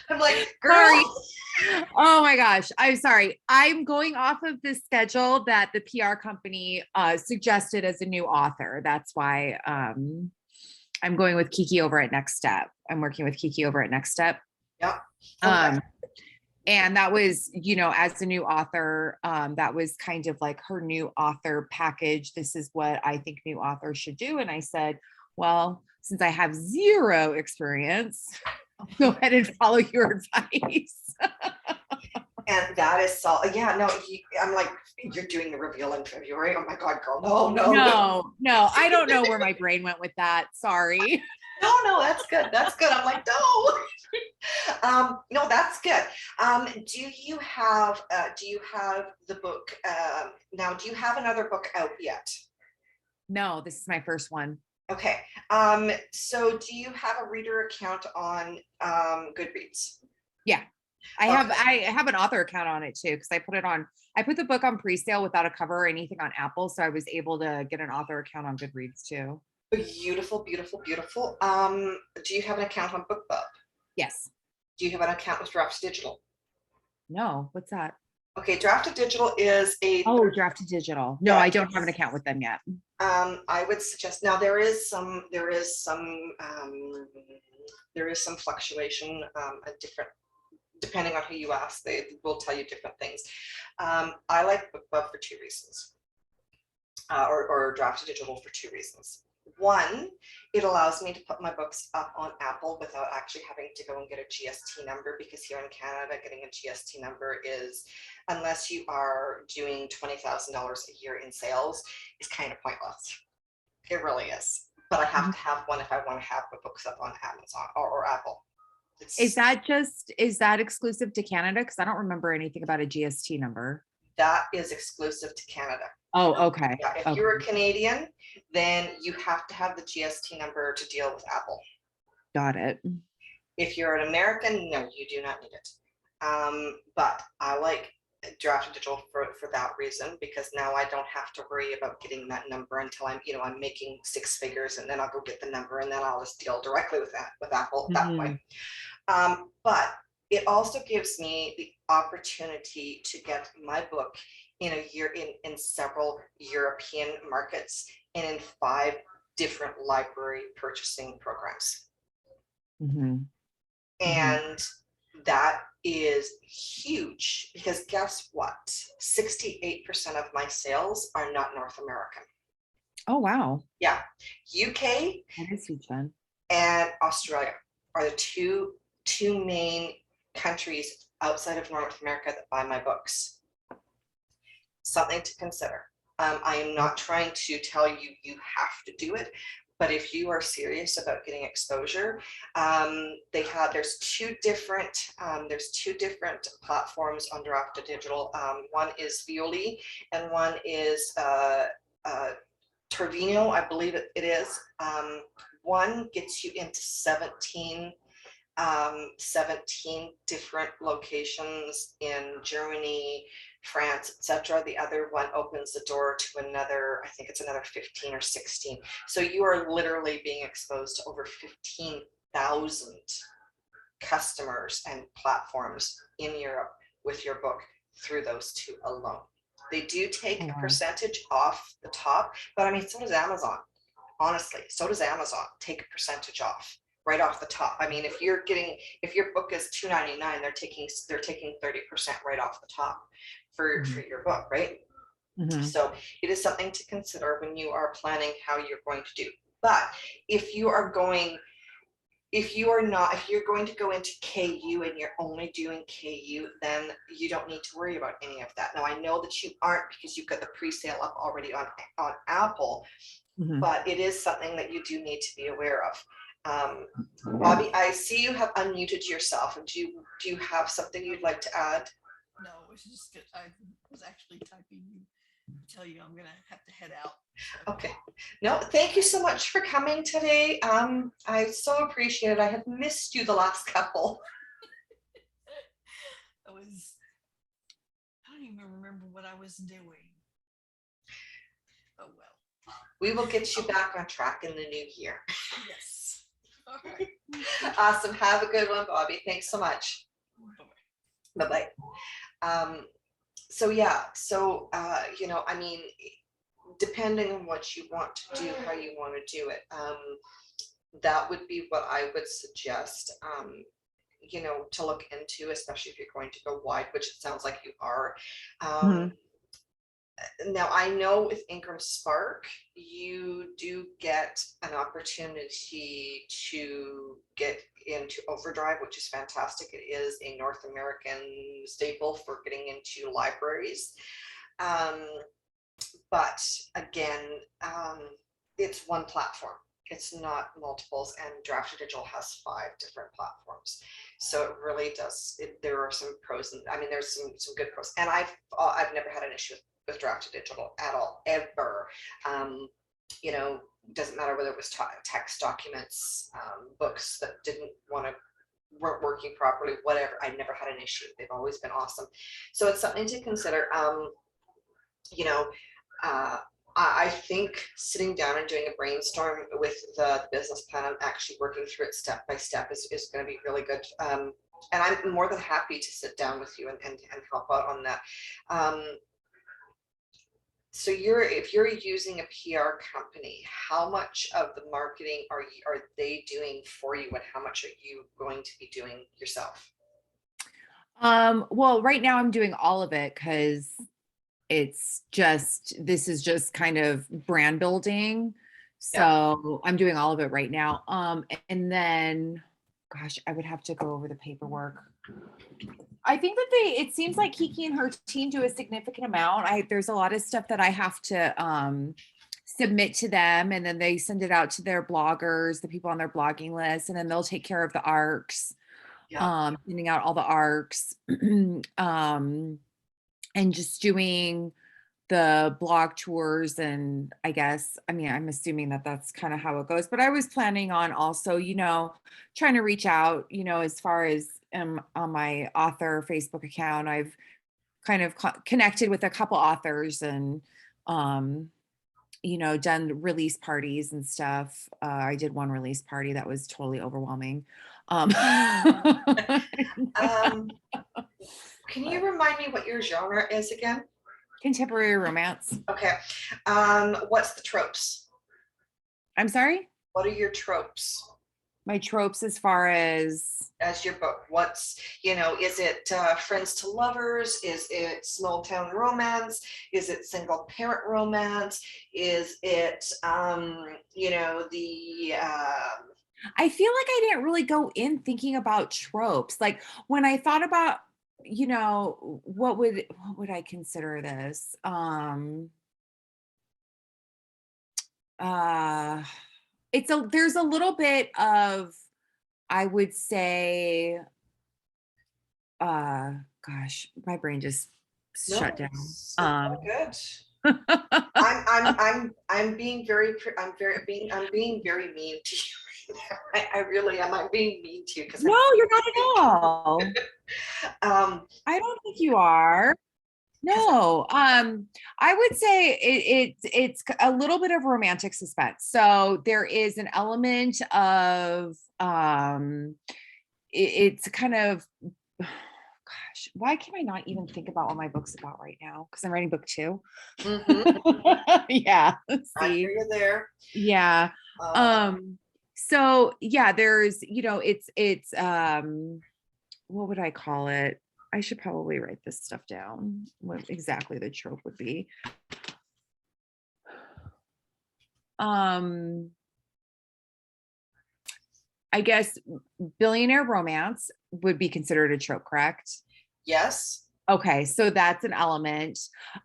I'm like, girl. Sorry. Oh my gosh. I'm sorry. I'm going off of the schedule that the PR company suggested as a new author. That's why I'm going with Kiki over at Next Step. I'm working with Kiki over at Next Step. Yeah. Okay. And that was, you know, as a new author, that was kind of like her new author package. This is what I think new authors should do. And I said, well, since I have 0 experience, I'll go ahead and follow your advice. And that is so, yeah, no, I'm like, you're doing the reveal in February. Oh my God, girl. No. I don't know where my brain went with that. Sorry. No, that's good. That's good. I'm like, no. No, that's good. Do you have the book now? Do you have another book out yet? No, this is my first one. Okay. So do you have a reader account on Goodreads? Yeah. I have an author account on it too, because I put the book on pre-sale without a cover or anything on Apple. So I was able to get an author account on Goodreads too. Beautiful. Do you have an account on BookBub? Yes. Do you have an account with Drafted Digital? No, what's that? Okay, Drafted Digital is a Drafted Digital. No, I don't have an account with them yet. I would suggest, now there is some fluctuation, at different, depending on who you ask, they will tell you different things. I like BookBub for 2 reasons, or Drafted Digital for 2 reasons. One, it allows me to put my books up on Apple without actually having to go and get a GST number, because here in Canada, getting a GST number is, unless you are doing $20,000 a year in sales, is kind of pointless. It really is. But I have to have one if I want to have my books up on Amazon or Apple. Is that exclusive to Canada? Because I don't remember anything about a GST number. That is exclusive to Canada. Oh, okay. Yeah, if you're a Canadian, then you have to have the GST number to deal with Apple. Got it. If you're an American, no, you do not need it. But I like Drafted Digital for that reason, because now I don't have to worry about getting that number until I'm making 6 figures, and then I'll go get the number, and then I'll just deal directly with Apple at that point. But it also gives me the opportunity to get my book in several European markets and in 5 different library purchasing programs. Mhm. And that is huge because guess what? 68% of my sales are not North American. Oh, wow. Yeah, UK That is huge then. and Australia are the two main countries outside of North America that buy my books. Something to consider. I am not trying to tell you you have to do it, but if you are serious about getting exposure, there's two different platforms on Draft to Digital. One is Violi and one is Tervino, I believe it is. One gets you into 17 different locations in Germany, France, etc. The other one opens the door to another, I think it's another 15 or 16. So you are literally being exposed to over 15,000 customers and platforms in Europe with your book through those two alone. They do take a percentage off the top, but I mean, so does Amazon. Honestly, so does Amazon take a percentage off right off the top. I mean, if your book is $2.99, they're taking 30% right off the top for your book, right? So it is something to consider when you are planning how you're going to do. But if you're going to go into KU and you're only doing KU, then you don't need to worry about any of that. Now, I know that you aren't because you've got the pre-sale up already on Apple, but it is something that you do need to be aware of. Bobby, I see you have unmuted yourself. Do you have something you'd like to add? No, it's just good. I was actually typing to tell you I'm gonna have to head out. Okay. No, thank you so much for coming today. I so appreciate it. I have missed you the last couple. I don't even remember what I was doing. Oh well. We will get you back on track in the new year. Yes. All right. Awesome. Have a good one, Bobby. Thanks so much. Bye-bye. Bye-bye. So yeah, I mean, depending on what you want to do, how you want to do it, that would be what I would suggest, to look into, especially if you're going to go wide, which it sounds like you are. Now, I know with Ingram Spark, you do get an opportunity to get into Overdrive, which is fantastic. It is a North American staple for getting into libraries. But again, it's one platform. It's not multiples, and Draft to Digital has 5 different platforms. So it really does. There are some pros, and I mean, there's some good pros. And I've never had an issue with Draft to Digital at all, ever. Doesn't matter whether it was text documents, books that weren't working properly, whatever. I never had an issue. They've always been awesome. So it's something to consider. I think sitting down and doing a brainstorm with the business plan and actually working through it step by step is going to be really good. And I'm more than happy to sit down with you and help out on that. So if you're using a PR company, how much of the marketing are they doing for you, and how much are you going to be doing yourself? Well, right now I'm doing all of it because this is just kind of brand building. So I'm doing all of it right now. And then, gosh, I would have to go over the paperwork. I think that it seems like Kiki and her team do a significant amount. There's a lot of stuff that I have to submit to them, and then they send it out to their bloggers, the people on their blogging list, and then they'll take care of the ARCs, sending out all the ARCs, and just doing the blog tours. And I'm assuming that that's kind of how it goes, but I was planning on also, trying to reach out, as far as on my author Facebook account, I've kind of connected with a couple authors and, done release parties and stuff. I did one release party that was totally overwhelming. Can you remind me what your genre is again? Contemporary romance. Okay. What's the tropes? I'm sorry? What are your tropes My tropes as far as, as your book? What's, is it friends to lovers? Is it small town romance? Is it single parent romance? Is it, the, I feel like I didn't really go in thinking about tropes. Like when I thought about, what would I consider this? Uh there's a little bit of, I would say, uh gosh, my brain just no, shut down. it's all good. I'm being I'm being very mean to you. I really am. I'm being mean to you because No, you're not at all. I don't think you are. No, I would say it's a little bit of romantic suspense. So there is an element of it's kind of, gosh, why can I not even think about what my book's about right now? Because I'm writing book 2. Yeah. I See. hear you there. Yeah. Um, So yeah, there's, it's what would I call it? I should probably write this stuff down, what exactly the trope would be. I guess billionaire romance would be considered a trope, correct? yes. Okay, so that's an element.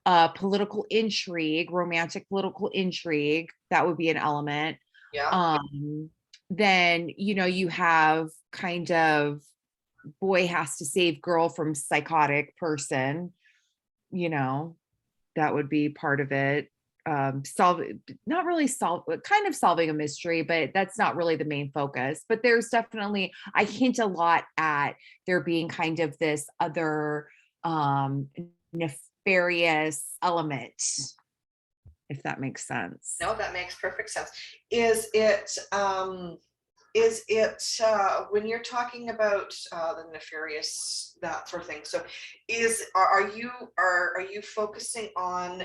Political intrigue, romantic political intrigue, that would be an element. Yeah. Then, you have kind of boy has to save girl from psychotic person, that would be part of it. Not really kind of solving a mystery, but that's not really the main focus. But there's definitely, I hint a lot at there being kind of this other nefarious element, if that makes sense. No, that makes perfect sense. Is it when you're talking about the nefarious, that sort of thing? So are you focusing on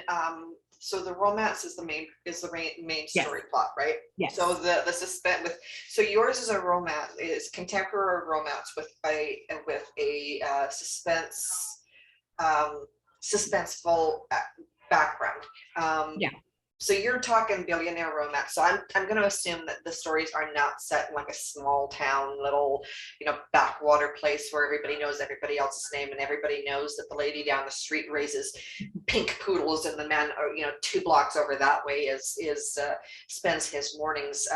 so the romance is the main Yes. story plot, right? Yes. So the suspense so yours is a romance, is contemporary romance with a suspense, suspenseful background. Yeah. So you're talking billionaire romance. So I'm going to assume that the stories are not set in like a small town, little, backwater place where everybody knows everybody else's name and everybody knows that the lady down the street raises pink poodles and the man, 2 blocks over that way spends his mornings,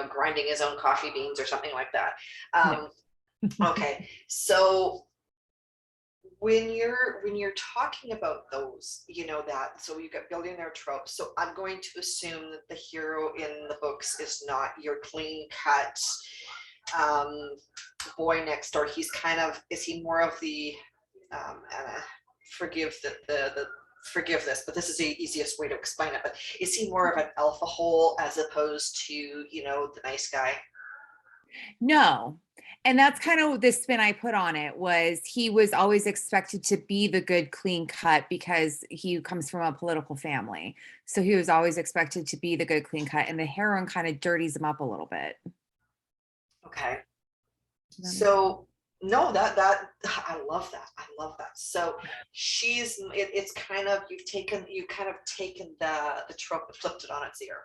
grinding his own coffee beans or something like that. Okay, so when you're talking about those, that, so you got billionaire tropes. So I'm going to assume that the hero in the books is not your clean cut boy next door. He's is he more of the and forgive this, but this is the easiest way to explain it, but is he more of an alpha hole as opposed to, the nice guy? No. And that's kind of the spin I put on it, was he was always expected to be the good clean cut because he comes from a political family. So he was always expected to be the good clean cut, and the heroine kind of dirties him up a little bit. Okay. So no, that I love that. I love that. So it's kind of, you've kind of taken the trope and flipped it on its ear.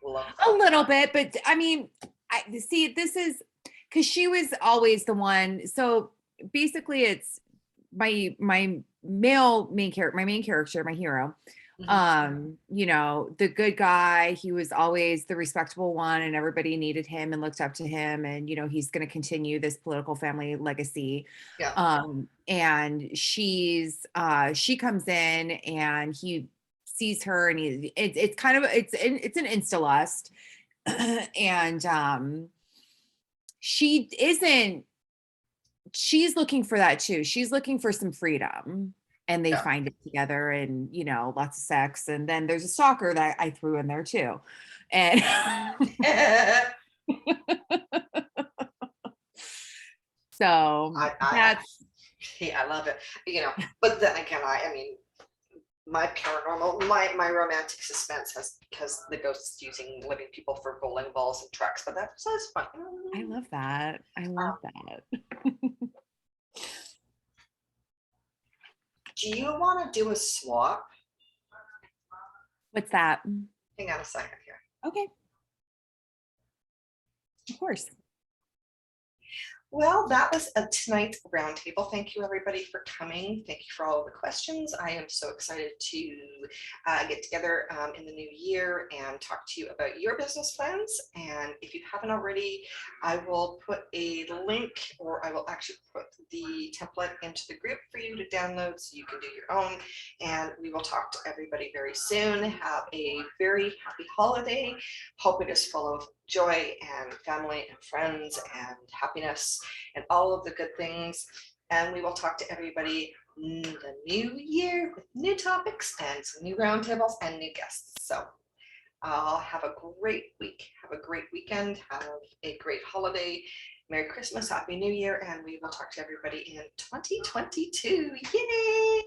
Love that. A little bit, but I mean, I see, this is because she was always the one. So basically it's my main character, my hero. The good guy, he was always the respectable one and everybody needed him and looked up to him, and he's going to continue this political family legacy. Yeah. And she comes in and he sees her, and it's kind of it's an insta lust. And she's looking for that too. She's looking for some freedom, and they find it together, and lots of sex, and then there's a stalker that I threw in there too. And so I love it. But then again, I mean, my paranormal, my romantic suspense has, because the ghosts using living people for bowling balls and trucks, but that's fun. I love that. I love that. Do you want to do a swap? What's that? Hang on a second here. Okay. Of course. Well, that was a tonight's roundtable. Thank you, everybody, for coming. Thank you for all of the questions. I am so excited to get together in the new year and talk to you about your business plans. And if you haven't already, I will put a link, or I will actually put the template into the group for you to download so you can do your own. And we will talk to everybody very soon. Have a very happy holiday. Hope it is full of joy and family and friends and happiness and all of the good things. And we will talk to everybody in the new year with new topics and some new roundtables and new guests. So have a great week. Have a great weekend. Have a great holiday. Merry Christmas, Happy New Year, and we will talk to everybody in 2022. Yay!